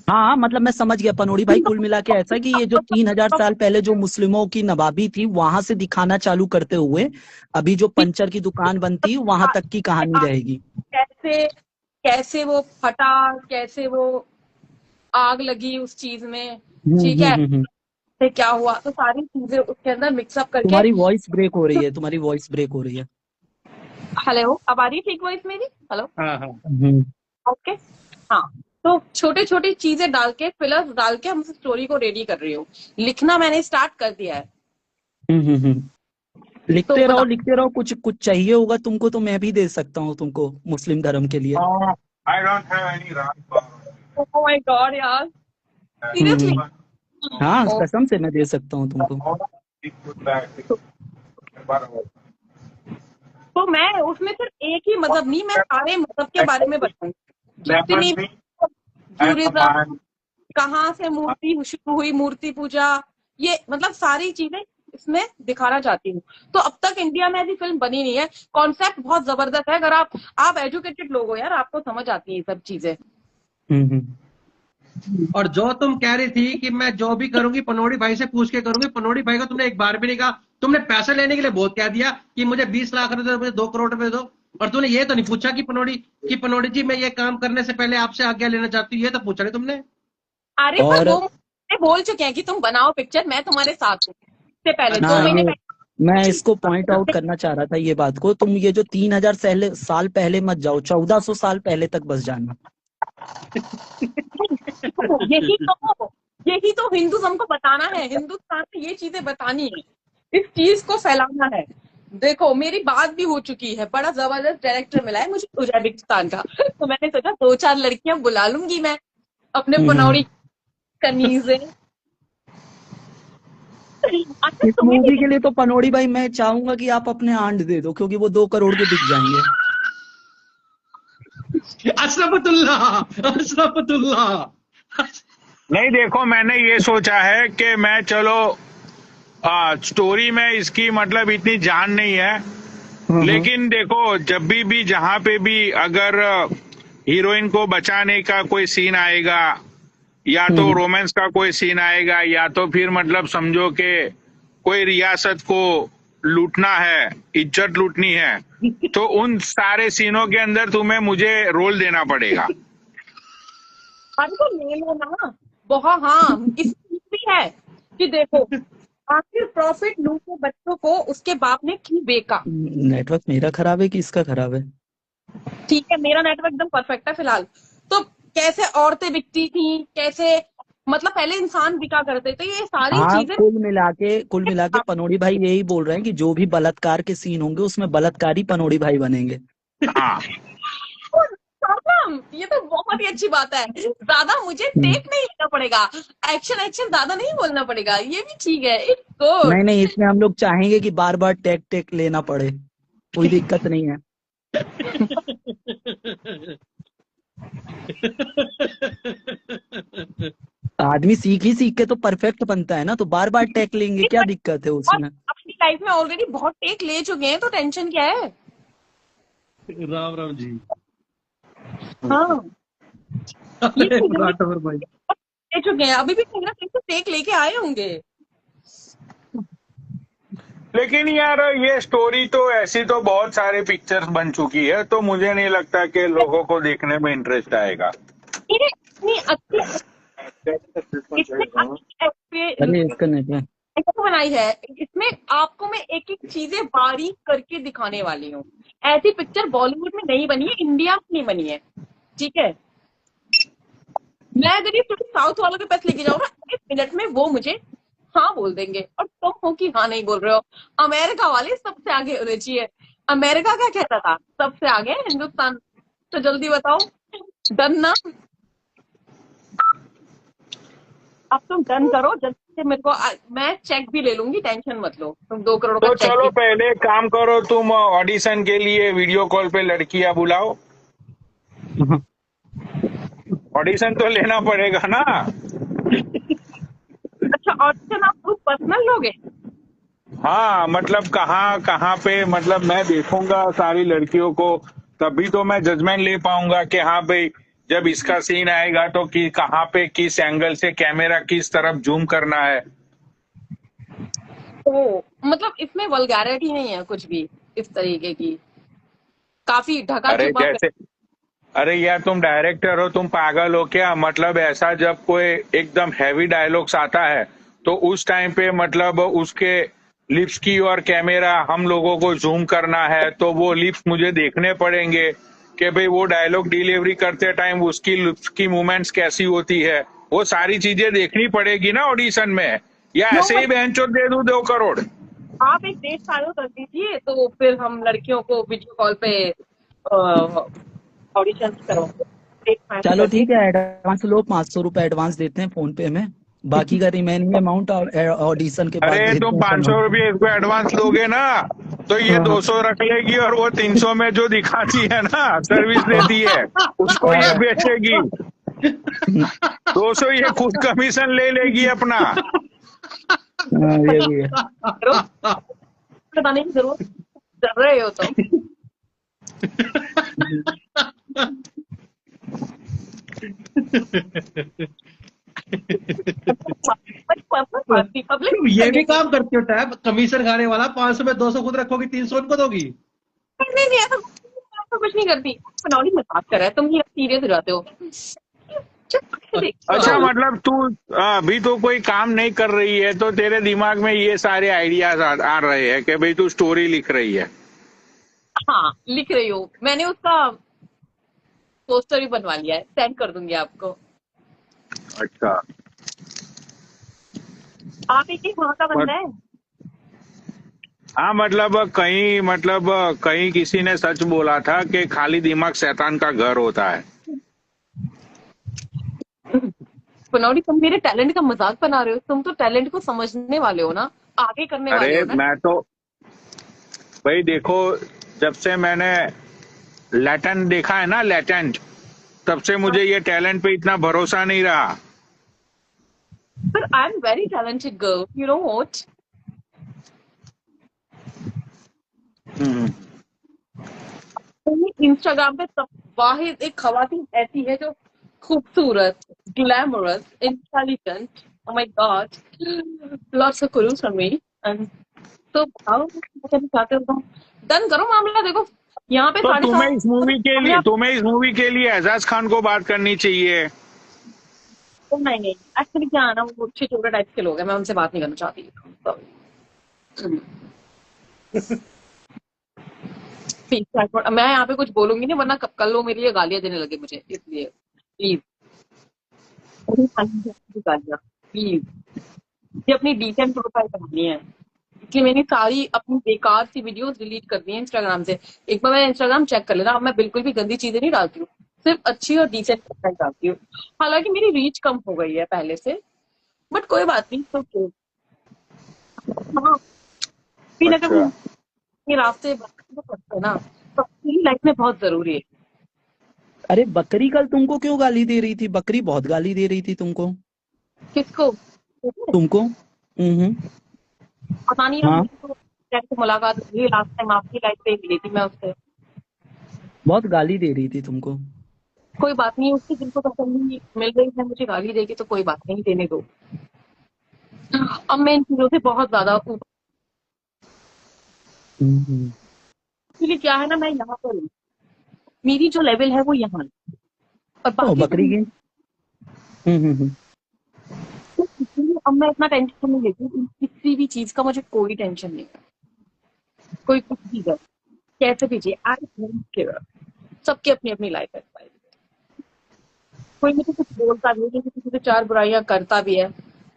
हाँ, मतलब मैं समझ गया पनोड़ी भाई, कुल मिला के ऐसा कि ये जो 3000 साल पहले जो मुस्लिमों की नवाबी थी वहां से दिखाना चालू करते हुए अभी जो पंचर की दुकान बनती वहां तक की कहानी रहेगी। कैसे कैसे वो फटा, कैसे वो आग लगी उस चीज में, ठीक है, फिर क्या हुआ, तो सारी चीजें उसके अंदर मिक्सअप करके। तुम्हारी वॉइस ब्रेक हो रही है, तुम्हारी वॉइस ब्रेक हो रही है। हेलो, अब आ रही है ठीक वॉइस मेरी? हेलो, हाँ हाँ। ओके। हाँ, तो छोटे छोटी चीजें डाल के, फिलर्स डाल के हम स्टोरी को रेडी कर रही हूँ। लिखना मैंने स्टार्ट कर दिया है। लिखते तो रहो, कुछ कुछ चाहिए होगा तुमको तो मैं भी दे सकता हूँ तुमको, मुस्लिम धर्म के लिए। I don't have any Ram. Oh my God यार, सीरियसली? हाँ, कसम से मैं दे सकता हूँ तुमको। तो मैं उसमें सिर्फ एक ही मजहब नहीं, मैं सारे मजहब के बारे में बताऊंगी, जितनी टूरिज्म, कहाँ से मूर्ति शुरू हुई, मूर्ति पूजा, ये मतलब सारी चीजें इसमें दिखाना चाहती हूँ। तो अब तक इंडिया में ऐसी फिल्म बनी नहीं है, कॉन्सेप्ट बहुत जबरदस्त है। अगर आप एजुकेटेड लोग हो यार, आपको समझ आती है ये सब चीजें। और जो तुम कह रही थी कि मैं जो भी करूंगी पनोड़ी भाई से पूछ के करूंगी, पनोड़ी भाई को तुमने एक बार भी नहीं कहा। तुमने पैसे लेने के लिए बहुत कह दिया कि मुझे 20 लाख रुपए दो, मुझे 2 करोड़ रुपए दो, और तूने ये तो नहीं पूछा कि पनोड़ी जी मैं ये काम करने से पहले आपसे आज्ञा लेना चाहती हूँ, ये तो पूछा नहीं तुमने। अरे पर वो बोल चुके हैं कि तुम बनाओ पिक्चर, मैं तुम्हारे साथ हूँ, इससे पहले 2 महीने पहले। मैं इसको पॉइंट आउट करना चाह रहा था ये बात को, तुम ये जो 3000 साल पहले मत जाओ, 1400 साल पहले तक बस जाना। यही तो हिंदुज्म को बताना है, हिंदुस्तान में ये चीजें बतानी है, इस चीज को फैलाना है। देखो मेरी बात भी हो चुकी है, बड़ा जबरदस्त डायरेक्टर मिला है मुझे उज्बेकिस्तान का, तो मैंने सोचा 2-4 लड़कियां बुला लूंगी मैं अपने पनौड़ी कनीज़े। इस मूवी के लिए तो पनोड़ी भाई मैं चाहूंगा कि आप अपने आंड दे दो, क्योंकि वो 2 करोड़ के बिक जाएंगे। अशरफुल्लाह। नहीं देखो, मैंने ये सोचा है कि मैं चलो स्टोरी में इसकी मतलब इतनी जान नहीं है, लेकिन देखो जब भी जहां पे भी अगर हीरोइन को बचाने का कोई सीन आएगा, या तो रोमांस का कोई सीन आएगा, या तो फिर मतलब समझो कि कोई रियासत को लूटना है, इज्जत लूटनी है, तो उन सारे सीनों के अंदर तुम्हें मुझे रोल देना पड़ेगा। अरे तो ले लो ना बहुत। हाँ, इसमें भी है कि देखो आखिर प्रॉफिट लू के बच्चों को उसके बाप ने क्यों बेचा। नेटवर्क मेरा खराब है कि इसका खराब है? ठीक है, मेरा नेटवर्क एकदम परफेक्ट है फिलहाल। तो कैसे औरतें बिकती थी, कैसे मतलब पहले इंसान बिका करते थे, ये सारी चीजें कुल मिला के पनोड़ी भाई यही बोल रहे हैं कि जो भी बलात्कार के सीन होंगे उसमें बलात्कारी पनोड़ी भाई बनेंगे। हाँ, ये तो बहुत ही अच्छी बात है, ज्यादा मुझे टेक नहीं लेना पड़ेगा, एक्शन ज्यादा नहीं बोलना पड़ेगा, ये भी ठीक है। It's good. नहीं, इसमें हम लोग चाहेंगे कि बार बार टेक लेना पड़े, कोई दिक्कत नहीं है। आदमी सीख के तो परफेक्ट बनता है ना, तो बार बार टेक लेंगे, क्या दिक्कत है उसमें? अपनी लाइफ में ऑलरेडी बहुत टेक ले चुके हैं, तो टेंशन क्या है? राम राम जी। हाँ, ये अरे चीजें राठौर भाई, ले चुके हैं, अभी भी कहीं ना कहीं से टेक लेके आए होंगे। लेकिन यार ये स्टोरी तो ऐसी तो बहुत सारे पिक्चर्स बन चुकी है, तो मुझे नहीं लगता कि लोगों को देखने में इंटरेस्ट आएगा। ये इतनी अच्छी इतने अरे अच्छी इसका नेट है। ऐसे बनाई है, इसमें आपको मैं एक एक चीजें बारीक करके दिखाने वाली हूँ। ऐसी पिक्चर बॉलीवुड में नहीं बनी है, इंडिया में नहीं बनी है, ठीक है। मैं अगर ये साउथ वालों के पास लेके जाऊँ ना, 1 मिनट में वो मुझे हाँ बोल देंगे, और तुम हो कि हाँ नहीं बोल रहे हो। अमेरिका वाले सबसे आगे होने चाहिए। अमेरिका क्या कहता था, सबसे आगे हिंदुस्तान। तो जल्दी बताओ, डन ना? अब तुम डन करो जल्दी से मेरे को, मैं चेक भी ले लूंगी, टेंशन मत लो, तुम 2 करोड़ का तो चेक चलो भी। पहले एक काम करो, तुम ऑडिशन के लिए वीडियो कॉल पे लड़कियां बुलाओ, ऑडिशन तो लेना पड़ेगा ना। अच्छा, ऑडिशन आप खुद पर्सनल लोगे? हाँ मतलब कहाँ कहाँ पे, मतलब मैं देखूंगा सारी लड़कियों को, तभी तो मैं जजमेंट ले पाऊंगा कि हाँ भाई जब इसका सीन आएगा तो कि कहाँ पे किस एंगल से कैमरा किस तरफ जूम करना है। तो मतलब इसमें वल्गैरिटी नहीं है कुछ भी इस तरीके की, काफी ढका अरे छुपा जैसे, अरे यार तुम डायरेक्टर हो, तुम पागल हो क्या? मतलब ऐसा जब कोई एकदम हैवी डायलॉग्स आता है तो उस टाइम पे मतलब उसके लिप्स की और कैमरा हम लोगों को जूम करना है, तो वो लिप्स मुझे देखने पड़ेंगे कि भाई वो डायलॉग डिलीवरी करते टाइम उसकी लिप्स की मूवमेंट्स कैसी होती है, वो सारी चीजें देखनी पड़ेगी ना ऑडिशन में, या नो। ऐसे ही बहनचोद दे दूं 2 करोड़? आप एक डेट फाइनल कर दीजिए, तो फिर हम लड़कियों को वीडियो कॉल पे ऑडिशन करवाएंगे। डेट फाइनल चलो करके। ठीक है, एडवांस लो, 500 रुपए एडवांस देते हैं फोन पे में, बाकी का रिमेनिंग अमाउंट ऑडिशन के बाद अरे देते तुम हैं 500 पेमेंट। रुपये इसको एडवांस दोगे ना, तो ये हाँ 200 रख लेगी और वो 300 में जो दिखाती है ना, सर्विस देती है, उसको ये हाँ बेचेगी। 200 ये खुद कमीशन ले लेगी अपना। हाँ, ये भी है। करो, बताने की जरूरत कर रहे हो तुम। पब्लिक तुम ये भी काम करती हो टैब, कमीशन खाने वाला, 500 में 200 खुद रखोगी, 300 उनको दोगी। नहीं नहीं, ऐसा कुछ नहीं करती। बनौली मजाक कर रहा है, तुम ही सीरियस हो जाते हो। अच्छा मतलब तू अभी तो कोई काम नहीं कर रही है, तो तेरे दिमाग में ये सारे आइडियाज आ रहे हैं कि भाई तू स्टोरी लिख रही है। हाँ, लिख रही हूँ, मैंने उसका पोस्टर भी बनवा लिया है, सेंड कर दूंगी आपको। अच्छा, आप एक वहां का बंदा है। हाँ मतलब कहीं किसी ने सच बोला था कि खाली दिमाग शैतान का घर होता है। बनौली, तुम मेरे टैलेंट का मजाक बना रहे हो, तुम तो टैलेंट को समझने वाले हो ना, आगे करने वाले अरे हो ना। मैं तो भाई देखो, जब से मैंने लैटेंट देखा है ना, लैटेंट, तब से मुझे ये टैलेंट पे इतना भरोसा नहीं रहा। पर I am very talented girl, you know what. Instagram पे सब वाहिद एक खवातीन ऐसी है जो खूबसूरत, glamorous, intelligent, oh my god, lots of crushes for me. And तो बताओ क्या करना चाहते हो तुम? डन करो मामला, देखो यहाँ पे तो 7.5 तुम्हें इस मूवी के लिए एजाज खान को बात करनी चाहिए। नहीं नहीं, एक्चुअली क्या है ना, वो अच्छे छोटे टाइप के लोग हैं, मैं उनसे बात नहीं करना चाहती। मैं यहाँ पे कुछ बोलूंगी नहीं, वरना कल वो मेरे लिए गालियां देने लगे मुझे, इसलिए प्लीज गालियां प्लीज। ये अपनी डिसेंट प्रोफाइल बनानी है, इसलिए मैंने सारी अपनी बेकार सी वीडियोस डिलीट कर दी है इंस्टाग्राम से। एक बार मैं इंस्टाग्राम चेक कर लेना, अब मैं बिल्कुल भी गंदी चीजें नहीं डालती हूँ, सिर्फ अच्छी और डिसेंट प्रोफाइल डालती हूँ। हालांकि मेरी रीच कम हो गई है पहले से, बट कोई बात नहीं, तो हाँ, फिर अगर अच्छा, ये रास्ते करते ना, तो मेरी लाइफ में बहुत जरूरी है। अरे बकरी कल तुमको क्यों गाली दे रही थी? बकरी बहुत गाली दे रही थी तुमको। किसको? तुमको? पता नहीं, हाँ मुझे तो कैसे मुलाकात हुई, लास्ट टाइम आपकी लाइफ पे ही मिली थी मैं उससे। बहुत गाली दे रही थी तुमको। कोई बात नहीं, उसकी जिनको तसल्ली मिल रही है मुझे गाली देगी तो कोई बात नहीं, देने दो। अब मैं इन चीजों से बहुत ज्यादा ऊपर, हम्म। एक्चुअली क्या है ना, मैं यहाँ पर हूँ, मेरी जो लेवल है वो यहाँ है, और ओ बाकी बकरी की। हम्म। तो इसलिए अब मैं इतना टेंशन नहीं लेती हूँ, किसी भी चीज का मुझे कोई टेंशन नहीं है। कोई कुछ भी कर, कैसे भी चाहिए, आई डोंट केयर। सबकी अपनी अपनी लाइफ है भाई। कोई मुझे कुछ बोलता भी है, किसी किसी से चार बुराइयां करता भी है,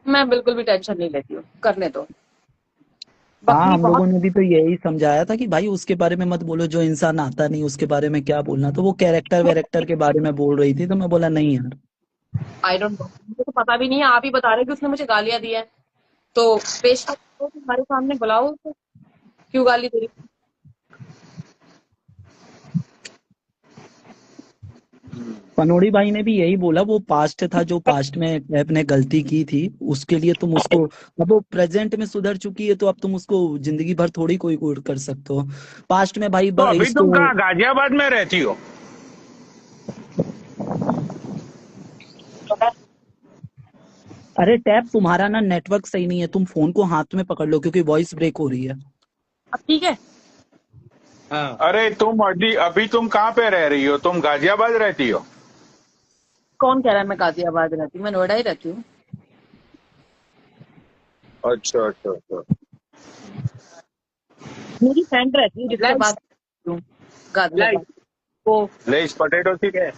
मैं बिल्कुल भी टेंशन नहीं लेती हूँ, करने दो। हाँ, बकरी हम बहुत, लोगों ने भी तो यही समझाया था कि भाई उसके बारे में मत बोलो, जो इंसान आता नहीं उसके बारे में क्या बोलना। तो वो कैरेक्टर वेरेक्टर के बारे में बोल रही थी, तो मैं बोला नहीं यार। आई डोंट नो, मुझे तो पता भी नहीं है, आप ही बता रहे कि उसने मुझे गालियां दी है, तो पेशा हमारे सामने बुलाओ तो क्यों गाली दे रही। पनोड़ी भाई ने भी यही बोला, वो पास्ट था, जो पास्ट में टैप ने गलती की थी उसके लिए तुम उसको, अब वो प्रेजेंट में सुधर चुकी है तो अब तुम उसको जिंदगी भर थोड़ी कोई कर सकते हो। पास्ट में भाई तो अभी तुम इसको। कहाँ गाजियाबाद में रहती हो? अरे टैप, तुम्हारा ना नेटवर्क सही नहीं है, तुम फोन को हाथ में पकड़ लो क्योंकि वॉइस ब्रेक हो रही है। अब ठीक है। हाँ, अरे तुम अभी अभी तुम कहाँ पे रह रही हो? तुम गाजियाबाद रहती हो? कौन कह रहा है मैं गाजियाबाद रहती हूँ? मैं नोएडा ही रहती हूँ। अच्छा अच्छा अच्छा। मेरी फ्रेंड रहती है जिससे बात करती हूँ गाजियाबाद, वो लेस पोटैटो ठीक है।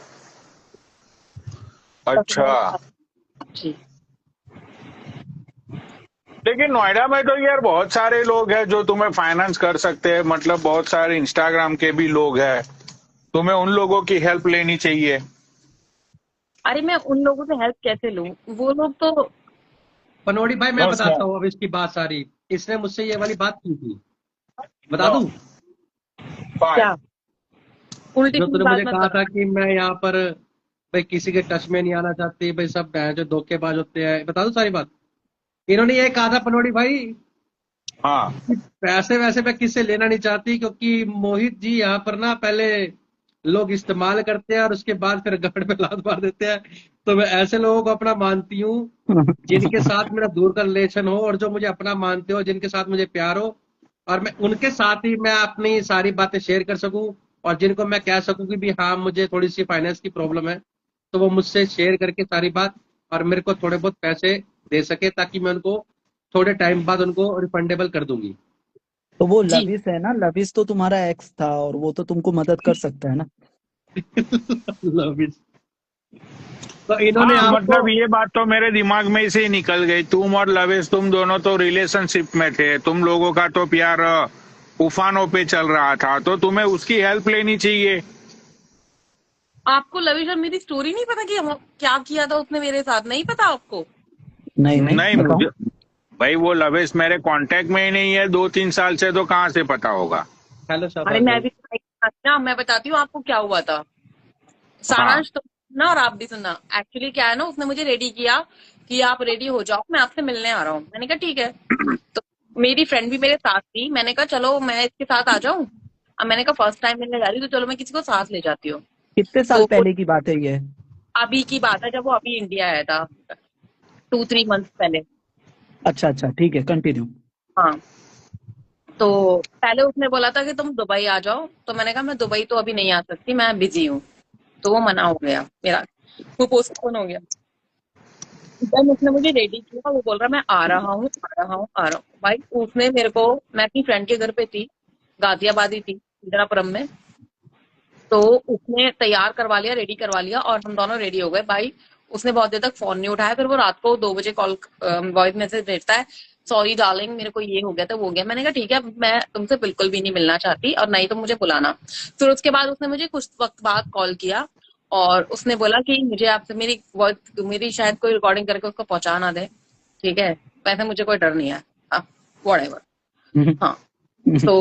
अच्छा, जी। लेकिन नोएडा में तो यार बहुत सारे लोग हैं जो तुम्हें फाइनेंस कर सकते हैं, मतलब बहुत सारे इंस्टाग्राम के भी लोग हैं, तुम्हें उन लोगों की हेल्प लेनी चाहिए। अरे मैं उन लोगों से हेल्प कैसे लूँ? वो लोग तो पनोड़ी भाई मैं बस बताता हूँ अब इसकी बात सारी। इसने मुझसे ये वाली बात की थी, बता नो दूं? फाइन। क्या उल्टी जो सीधी तूने बात मुझे मत कहा करो। था कि मैं यहाँ पर भाई किसी के टच में नहीं आना चाहती, भाई सब जो धोखेबाज होते हैं, बता दूं सारी बात। इन्होंने ये कहा था पनोड़ी भाई हाँ कि पैसे वैसे मैं किससे लेना नहीं चाहती, क्योंकि मोहित जी यहाँ पर ना पहले लोग इस्तेमाल करते हैं और उसके बाद फिर गफड़ में लात मार देते हैं। तो मैं ऐसे लोगों को अपना मानती हूँ जिनके साथ मेरा दूर का रिलेशन हो, और जो मुझे अपना मानते हो, जिनके साथ मुझे प्यार हो, और मैं उनके साथ ही मैं अपनी सारी बातें शेयर कर सकूं, और जिनको मैं कह सकूं कि भी हाँ मुझे थोड़ी सी फाइनेंस की प्रॉब्लम है, तो वो मुझसे शेयर करके सारी बात, और मेरे को थोड़े बहुत पैसे दे सके ताकि मैं उनको थोड़े टाइम बाद उनको रिफंडेबल कर दूंगी। तो वो जी। लविस है ना, लविस तो तुम्हारा एक्स था और वो तो तुमको मदद कर सकता है ना। लव इज, तो इन्होंने हाँ, आपको, मतलब ये बात तो मेरे दिमाग में से ही निकल गई। तुम और लवेश, तुम दोनों तो रिलेशनशिप में थे, तुम लोगों का तो प्यार उफानों पे चल रहा था, तो तुम्हें उसकी हेल्प लेनी चाहिए। आपको लविश और मेरी स्टोरी नहीं पता कि क्या किया था उसने मेरे साथ? नहीं पता आपको? नहीं नहीं, नहीं बताओ। मुझे, भाई वो लवेश मेरे कांटेक्ट में ही नहीं है 2-3 साल से, तो कहाँ से पता होगा? हेलो अरे शाबाश मैं भाई। भी ना, मैं बताती हूँ आपको क्या हुआ था। हाँ सारांश तो सुनना और आप भी सुनना। एक्चुअली क्या है ना, उसने मुझे रेडी किया कि आप रेडी हो जाओ, मैं आपसे मिलने आ रहा हूँ। मैंने कहा ठीक है। तो मेरी फ्रेंड भी मेरे साथ थी, मैंने कहा चलो मैं इसके साथ आ जाऊं। अब मैंने कहा फर्स्ट टाइम मिलने जा रही हूँ तो चलो मैं किसी को साथ ले जाती हूँ। कितने साल तो पहले की बात है ये? अभी की बात है, जब वो अभी इंडिया आया था, 2-3 मंथ पहले। अच्छा अच्छा, ठीक है, कंटिन्यू। हाँ। तो पहले उसने बोला था कि तुम दुबई आ जाओ, तो मैंने कहा मैं दुबई तो अभी नहीं आ सकती, मैं बिजी हूँ। तो वो मना हो गया मेरा, वो पोस्टपोन हो गया। देन उसने मुझे रेडी किया, वो बोल रहा मैं आ रहा हूँ आ रहा हूँ आ रहा हूँ। भाई उसने मेरे को, मैं अपनी फ्रेंड के घर पे थी, गाजियाबाद ही थी, इंदिरापुरम में। तो उसने तैयार करवा लिया, रेडी करवा लिया, और हम दोनों रेडी हो गए। भाई उसने बहुत देर तक फोन नहीं उठाया, फिर वो रात को 2 बजे कॉल, वॉइस मैसेज भेजता है, सॉरी डार्लिंग मेरे को ये हो गया था वो हो गया। मैंने कहा ठीक है, मैं तुमसे बिल्कुल भी नहीं मिलना चाहती, और नहीं तो मुझे बुलाना। फिर उसके बाद उसने मुझे कुछ वक्त बाद कॉल किया, और उसने बोला कि मुझे आपसे मेरी वॉइस, मेरी शायद कोई रिकॉर्डिंग करके उसको पहुंचा ना दे, ठीक है, वैसे मुझे कोई डर नहीं है, व्हाटएवर। हाँ। तो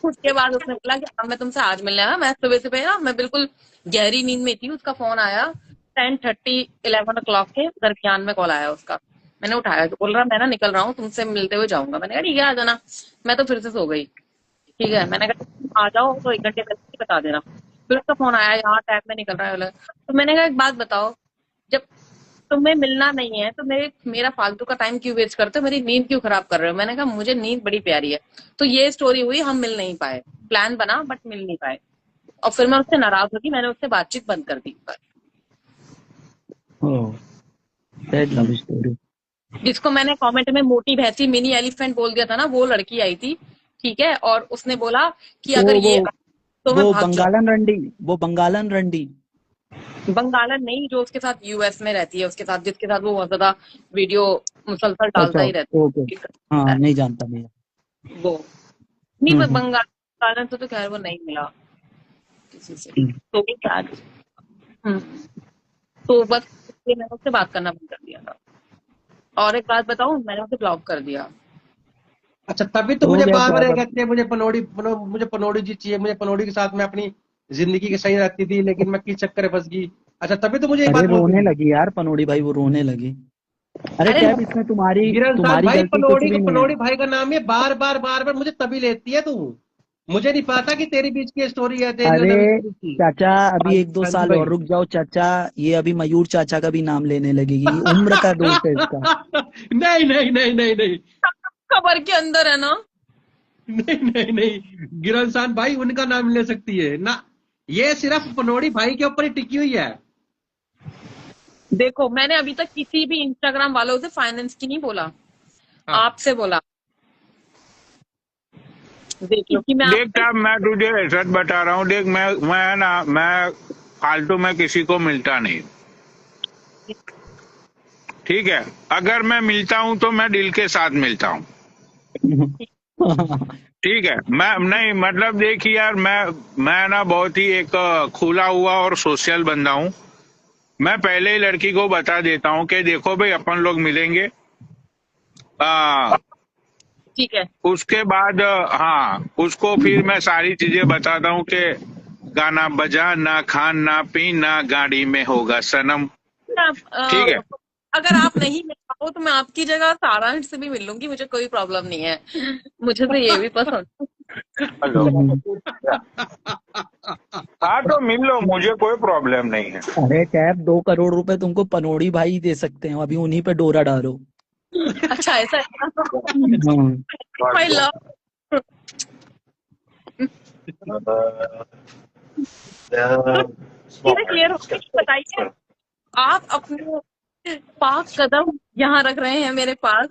उसके बाद उसने बोला कि अब मैं तुमसे आज मिलने आया। मैं सुबह सुबह ना, मैं बिल्कुल गहरी नींद में थी, उसका फोन आया 10:30 11 o'clock के दरमियान में कॉल आया उसका। मैंने उठाया तो बोल रहा मैं ना निकल रहा हूँ, तुमसे मिलते हुए जाऊंगा। मैंने कहा ठीक है आ जाना। मैं तो फिर से सो गई। ठीक है, मैंने कहा तुम आ जाओ तो 1 घंटे पहले ही बता देना। सूरज का फोन आया, यहाँ टैब में निकल रहा है अलग। तो मैंने कहा एक बात बताओ, जब तुम्हें मिलना नहीं है तो मेरा फालतू का टाइम क्यों वेस्ट करते हो, मेरी नींद क्यों खराब कर रहे हो। मैंने कहा मुझे नींद बड़ी प्यारी है। तो ये स्टोरी हुई, हम मिल नहीं पाए, प्लान बना बट मिल नहीं पाए, और फिर मैं उससे नाराज होगी, मैंने उससे बातचीत बंद कर दी। Sad love story. जिसको मैंने कमेंट में मोटी भैंसी मिनी एलिफेंट बोल दिया था ना, वो लड़की आई थी, ठीक है, और उसने बोला कि अगर ये तो मैं वो भाग बंगालन रंडी, वो बंगालन रंडी, बंगालन नहीं, जो उसके साथ यूएस में रहती है, उसके साथ जिसके साथ वो बहुत ज्यादा वीडियो मुसलसल डालता ही रहता ओके, हाँ नहीं जानता मैं वो। नहीं, वो बंगालन तो खैर वो नहीं मिला किसी से, तो भी क्या। तो बस इसलिए मैंने उससे बात करना बंद कर दिया था। और एक बात बताऊं, मैंने उसे ब्लॉक कर दिया। अच्छा, तभी तो मुझे बार बार कहते हैं मुझे पनौड़ी जी चाहिए, मुझे पनौड़ी के साथ में अपनी जिंदगी के सही रखती थी, लेकिन मैं किस चक्कर में फंस गई। अच्छा, तभी तो मुझे ये बात रोने लगी यार पनौड़ी भाई, वो रोने लगी। अरे क्या इसमें तुम्हारी भाई, गलती पनौड़ी भाई का नाम है, बार बार मुझे तभी लेती है तू। मुझे नहीं पता कि तेरी बीच की स्टोरी है। अरे चाचा अभी 1-2 साल और रुक जाओ चाचा, ये अभी मयूर चाचा का भी नाम लेने लगेगी, उम्र का दोस्त है इसका। नहीं खबर के अंदर है ना। नहीं गिरनसान भाई उनका नाम ले सकती है ना, ये सिर्फ पनौड़ी भाई के ऊपर ही टिकी हुई है। देखो, मैंने अभी तक किसी भी इंस्टाग्राम वालों से फाइनेंस की नहीं बोला, आपसे बोला। देख मैं तुझे सच बता रहा हूँ, देख मैं फालतू में किसी को मिलता नहीं, ठीक है। अगर मैं मिलता हूँ तो मैं दिल के साथ मिलता हूँ, ठीक है। मैं नहीं मतलब देख यार, मैं ना बहुत ही एक खुला हुआ और सोशल बंदा हूँ। मैं पहले ही लड़की को बता देता हूँ कि देखो भाई अपन लोग मिलेंगे, ठीक है। उसके बाद हाँ उसको फिर मैं सारी चीजें बताता हूँ कि गाना बजाना, खाना पीना गाड़ी में होगा सनम, ठीक है। अगर आप नहीं मिल पाओ तो मैं आपकी जगह सारांश से भी मिल लूंगी, मुझे कोई प्रॉब्लम नहीं है, मुझे तो ये भी पसंद। हेलो, हाँ तो मिल लो, मुझे कोई प्रॉब्लम नहीं है। अरे कैब 2 करोड़ रुपए तुमको पनौड़ी भाई दे सकते हैं, अभी उन्हीं पे डोरा डालो। अच्छा ऐसा है। क्लियर बताइए, आप अपने पाक कदम यहाँ रख रहे हैं मेरे पास,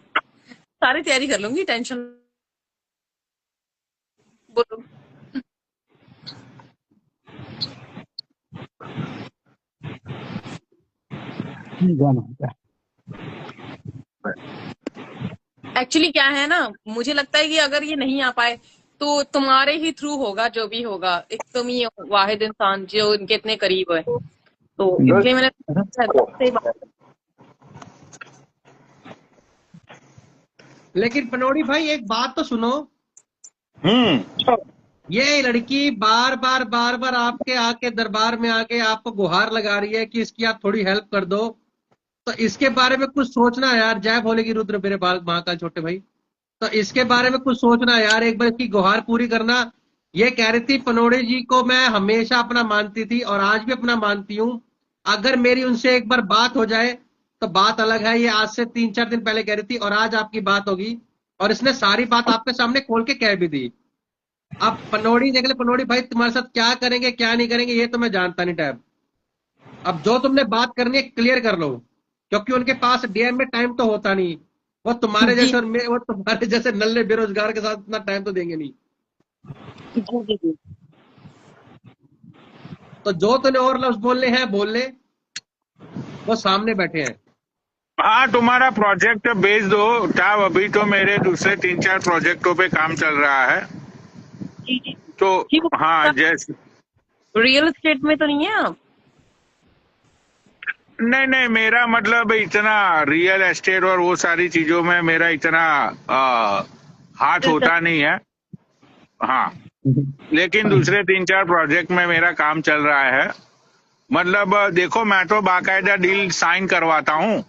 सारी तैयारी कर लूंगी, टेंशन बोलो। एक्चुअली क्या है ना, मुझे लगता है कि अगर ये नहीं आ पाए तो तुम्हारे ही थ्रू होगा, जो भी होगा। एक तुम ही वाहिद इंसान जो इनके इतने करीब है, तो इसलिए मैंने सही बात। लेकिन पनौड़ी भाई एक बात तो सुनो, ये लड़की बार बार आपके आके दरबार में आके आपको गुहार लगा रही है कि इसकी आप थोड़ी हेल्प कर दो, तो इसके बारे में कुछ सोचना यार। जय भोले की रुद्र मेरे बाल महाकाल छोटे भाई, तो इसके बारे में कुछ सोचना यार, एक बार इसकी गुहार पूरी करना। ये कह रही थी पनौड़ी जी को मैं हमेशा अपना मानती थी और आज भी अपना मानती हूँ, अगर मेरी उनसे एक बार बात हो जाए तो बात अलग है। ये आज से 3-4 दिन पहले कह रही थी और आज आपकी बात होगी, और इसने सारी बात आपके सामने खोल के कह भी दी। अब पनौड़ी देख ले, पनौड़ी भाई तुम्हारे साथ क्या करेंगे क्या नहीं करेंगे ये तो मैं जानता नहीं टैब। अब जो तुमने बात करनी है क्लियर कर लो, क्योंकि उनके पास डीएम में टाइम तो होता नहीं, वो तुम्हारे जैसे नल्ले बेरोजगार के साथ इतना टाइम तो देंगे नहीं। तो जो तूने और लफ्ज बोलने हैं बोल ले, वो सामने बैठे हैं। हाँ तुम्हारा प्रोजेक्ट भेज दो टाव, अभी तो मेरे दूसरे 3-4 प्रोजेक्टों पे काम चल रहा है, तो हाँ जैसे रियल एस्टेट में तो नहीं है आप? नहीं मेरा मतलब इतना रियल एस्टेट और वो सारी चीजों में मेरा इतना हाथ होता नहीं है, हाँ। लेकिन दूसरे 3-4 प्रोजेक्ट में मेरा काम चल रहा है। मतलब देखो मैं तो बाकायदा डील साइन करवाता हूँ।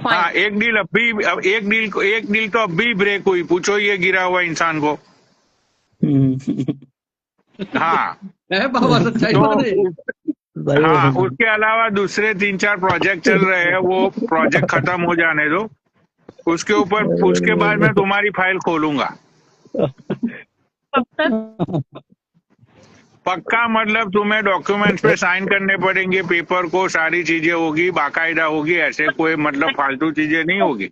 हाँ एक डील तो अब भी ब्रेक हुई, पूछो ये गिरा हुआ इंसान को। हाँ है बाबा सच्चाई तो बात है। भाई हाँ, उसके अलावा दूसरे 3-4 प्रोजेक्ट चल रहे हैं, वो प्रोजेक्ट खत्म हो जाने दो, उसके बाद मैं तुम्हारी फाइल खोलूंगा कब तक? पक्का। मतलब तुम्हें डॉक्यूमेंट्स पे साइन करने पड़ेंगे, पेपर को सारी चीजें होगी, बाकायदा होगी, ऐसे कोई मतलब फालतू चीजें नहीं होगी।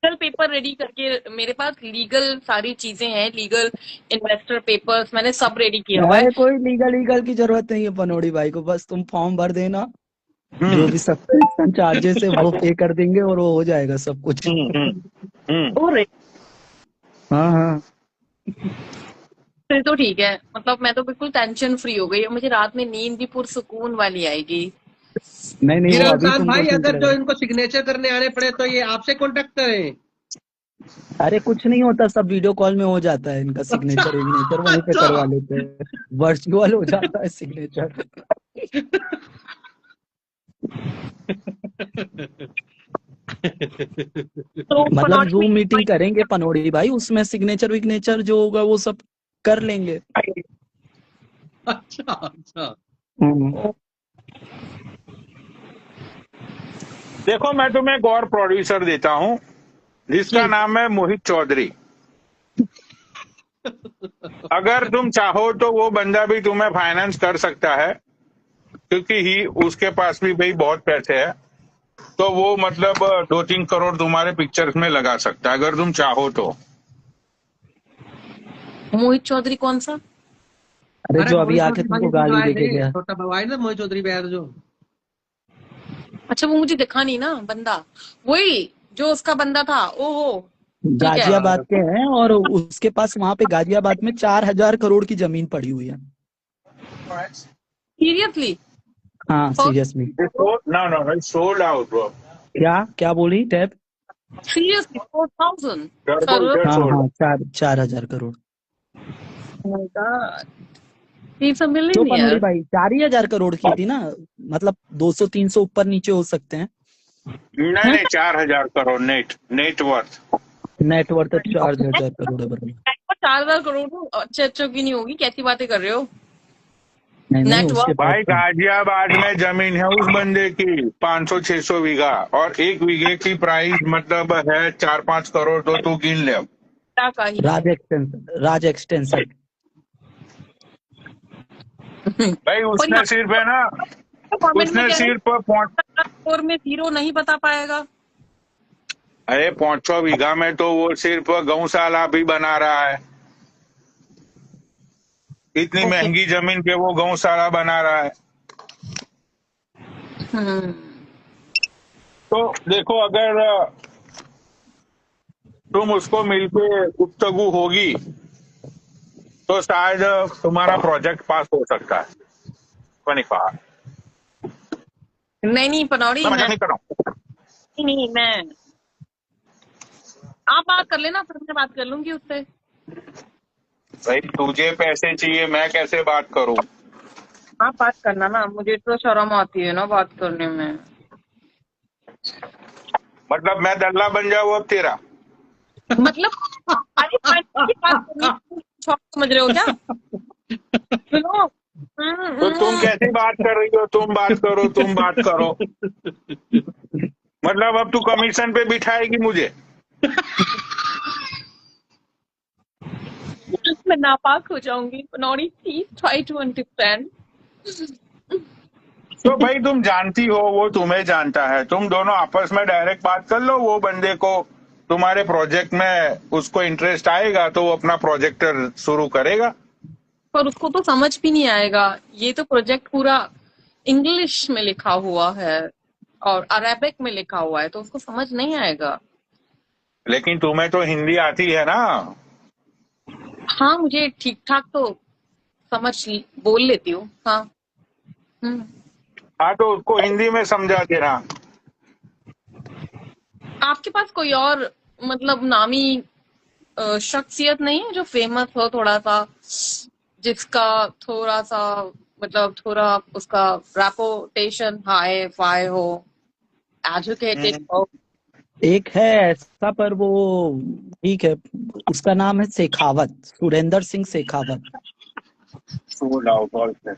लीगल पेपर रेडी करके, मेरे पास लीगल सारी चीजें हैं, लीगल इन्वेस्टर पेपर्स मैंने सब रेडी किया हुआ है। अरे कोई लीगल की जरूरत नहीं है पनोड़ी भाई को, बस तुम फॉर्म भर देना, जो भी सब्सक्रिप्शन चार्जेस है वो पे कर देंगे और वो हो जाएगा सब कुछ। हो रहे हाँ हाँ फिर तो ठीक है, मतलब मैं तो बिल्कुल टेंशन फ्री हो गई, और मुझे रात में नींद भी पुरसुकून वाली आएगी। नहीं वो गिरान अभी खान तुमको भाई, ठीक अगर जो रहेगा। इनको सिग्नेचर करने आने पड़े तो ये आपसे कांटेक्ट करें। अरे कुछ नहीं होता, सब वीडियो कॉल में हो जाता है, इनका सिग्नेचर विग्नेचर वहीं पे करवा लेते हैं, वर्चुअल हो जाता है सिग्नेचर। तो मतलब पनौड़ी जूम में मीटिंग करेंगे पनोड़ी भाई, उसमें सिग्नेचर विग्नेचर जो होगा वो सब कर लेंगे। अच्छा अच्छा। देखो, मैं तुम्हें एक और प्रोड्यूसर देता हूँ जिसका नाम है मोहित चौधरी। अगर तुम चाहो तो वो बंदा भी तुम्हें फाइनेंस कर सकता है, क्योंकि उसके पास भी भाई बहुत पैसे है, तो वो मतलब 2-3 करोड़ तुम्हारे पिक्चर्स में लगा सकता है अगर तुम चाहो तो। मोहित चौधरी कौन सा? अरे अरे जो अभी मोहित आके चौधरी तुमको भाई जो गाली आए देके थे, गया। छोटा भाई ना मोहित चौधरी भैया जो। अच्छा, वो मुझे दिखा नहीं ना बंदा, वही जो उसका बंदा था। ओहो, ठीक है। गाजियाबाद के हैं और उसके पास वहां पे गाजियाबाद में 4,000 करोड़ की जमीन पड़ी हुई है। सीरियसली? हाँ seriously. No, no, it's sold out, bro. क्या बोली टैब? सीरियसली 4,000 Turbo is हाँ sold. हाँ 4,000 करोड़। He's a जो पनोड़ी millionaire. भाई 4,000 करोड़ की थी ना, मतलब 200-300 ऊपर नीचे हो सकते हैं। नहीं, 4,000 crore net worth. Net worth 4,000 crore है बराबर। 4,000 करोड़ तो अच्छे अच्छों की नहीं होगी, कैसी बातें कर रहे हो? नहीं नेटवर्थ उसके भाई पास गाजियाबाद में जमीन है उस बंदे की 500-600 बीघा, और 1 बीघे की प्राइस मतलब है 4-5 करोड़, तो तू गिन ले अब। का ही है। राज एक्सटेंशन। भाई और उसने यहाँ सिर्फ है ना, कमेंट में उसने कह रहे सिर्फ हैं में जीरो नहीं बता पाएगा। अरे 500 बीघा में तो वो सिर्फ गौशाला भी बना रहा है, इतनी ओके। महंगी जमीन पे वो गौशाला बना रहा है। तो देखो, अगर तुम उसको मिलके गुफ्तगू होगी तो शायद तुम्हारा प्रोजेक्ट पास हो सकता है। मैंने कहा, नहीं पनौड़ी, मैं मैं मजाक नहीं कर रहा हूँ। नहीं, मैं आप बात कर लेना, फिर मैं बात कर लूंगी उससे। भाई तुझे पैसे चाहिए, मैं कैसे बात करूं? आप बात करना ना, मुझे तो शर्म आती है ना बात करने में। मतलब मैं दल्ला बन जाऊं अब तेरा? मतलब अरे की बात करनी, समझ रहे हो क्या? सुनो, तो तुम कैसे बात कर रही हो? तुम बात करो। मतलब अब तू कमीशन पे बिठाएगी मुझे? मैं नापाक हो जाऊंगी पनौड़ी, प्लीज ट्राई टू अंडरस्टैंड। तो भाई तुम जानती हो, वो तुम्हें जानता है, तुम दोनों आपस में डायरेक्ट बात कर लो। वो बंदे को तुम्हारे प्रोजेक्ट में उसको इंटरेस्ट आएगा तो वो अपना प्रोजेक्ट शुरू करेगा। पर उसको तो समझ भी नहीं आएगा, ये तो प्रोजेक्ट पूरा इंग्लिश में लिखा हुआ है और अरेबिक में लिखा हुआ है, तो उसको समझ नहीं आएगा। लेकिन तुम्हें तो हिंदी आती है ना? हाँ, मुझे ठीक ठाक तो बोल लेती हूँ। हाँ। हाँ, तो उसको हिंदी में समझा देना। आपके पास कोई और मतलब नामी शख्सियत नहीं है जो फेमस हो थोड़ा सा, जिसका थोड़ा सा मतलब थोड़ा उसका रेपुटेशन हाई फाई हो, एजुकेटेड हो? एक है ऐसा, पर वो ठीक है, उसका नाम है शेखावत, सुरेंद्र सिंह शेखावत। सो जाओ कॉल से।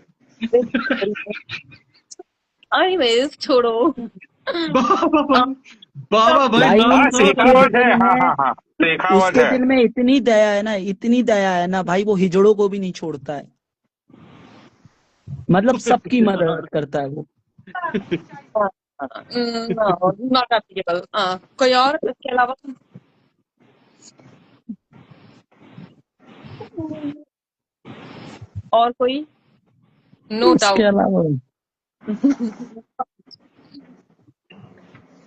एनीवेज छोड़ो। बाबा बाबा भाई भाई नाम हाँ तो उसके शेखावत है, दिल हाँ में हाँ हाँ शेखावत उसके है। दिल में इतनी दया है ना, इतनी दया है ना भाई, वो हिजड़ों को भी नहीं छोड़ता है, मतलब सबकी मदद करता है वो। Not applicable. कोई और इसके अलावा? और कोई? नो इसके डाउट। अलावा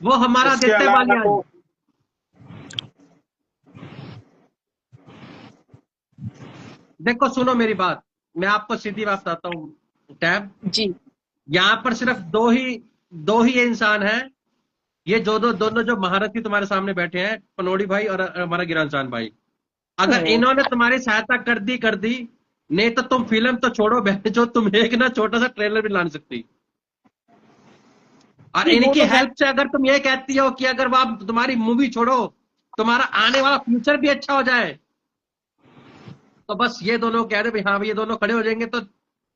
वो हमारा इसके आदित्य अलावा बालियान। तो देखो सुनो मेरी बात, मैं आपको सीधी बात बताता हूँ टैब। जी यहाँ पर सिर्फ दो ही ये इंसान है, ये जो दोनों जो महारथी तुम्हारे सामने बैठे हैं, पनोड़ी भाई और हमारा गिरानसान भाई। अगर इन्होंने तुम्हारी सहायता कर दी, नहीं तो तुम फिल्म तो छोड़ो बहन, जो तुम एक ना छोटा सा ट्रेलर भी ला नहीं सकती। और जी, वो इनकी तो है। हेल्प से अगर तुम ये कहती हो कि अगर वो तुम्हारी मूवी छोड़ो, तुम्हारा आने वाला फ्यूचर भी अच्छा हो जाए, तो बस ये दोनों कह रहे भाई, हाँ भाई ये दोनों खड़े हो जाएंगे तो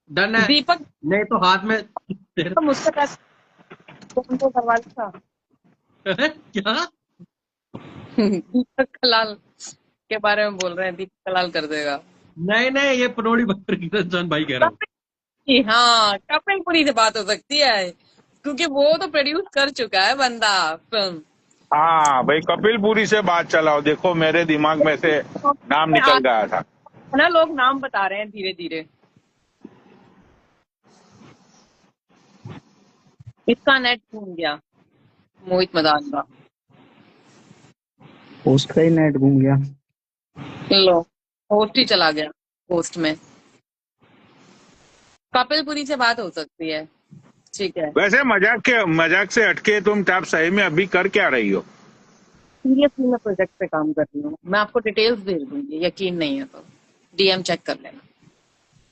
डन है, दीपक नहीं तो हाथ में तो मुझसे पैसे उनको करवा था। क्या? दीपक कलाल के बारे में बोल रहे हैं, दीपक कलाल कर देगा। नहीं नहीं, ये पनोड़ी भाई गिरंजान भाई कह रहा हूँ। जी हाँ, कपिल पुरी से बात हो सकती है, क्योंकि वो तो प्रोड्यूस कर चुका है बंदा फिल्म। हाँ भाई कपिल पुरी से बात चलाओ, देखो मेरे दिमाग में से नाम निकल गया था। ना लोग नाम बता रहे हैं धीरे धीरे। इसका नेट घूम गया, मोहित मदान का। उसका ही नेट घूम गया। लो, होस्ट ही चला गया होस्ट में। कपिल पुरी से बात हो सकती है, ठीक है। वैसे मजाक से हटके तुम टैब सही में अभी कर क्या रही हो? सीरियसली मैं प्रोजेक्ट पे काम कर रही हूँ, मैं आपको डिटेल्स भेज दूंगी, यकीन नहीं है तो डीएम चेक कर लेना।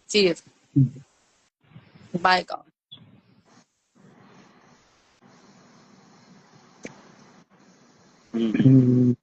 सीरियस। बाय का। हम्म।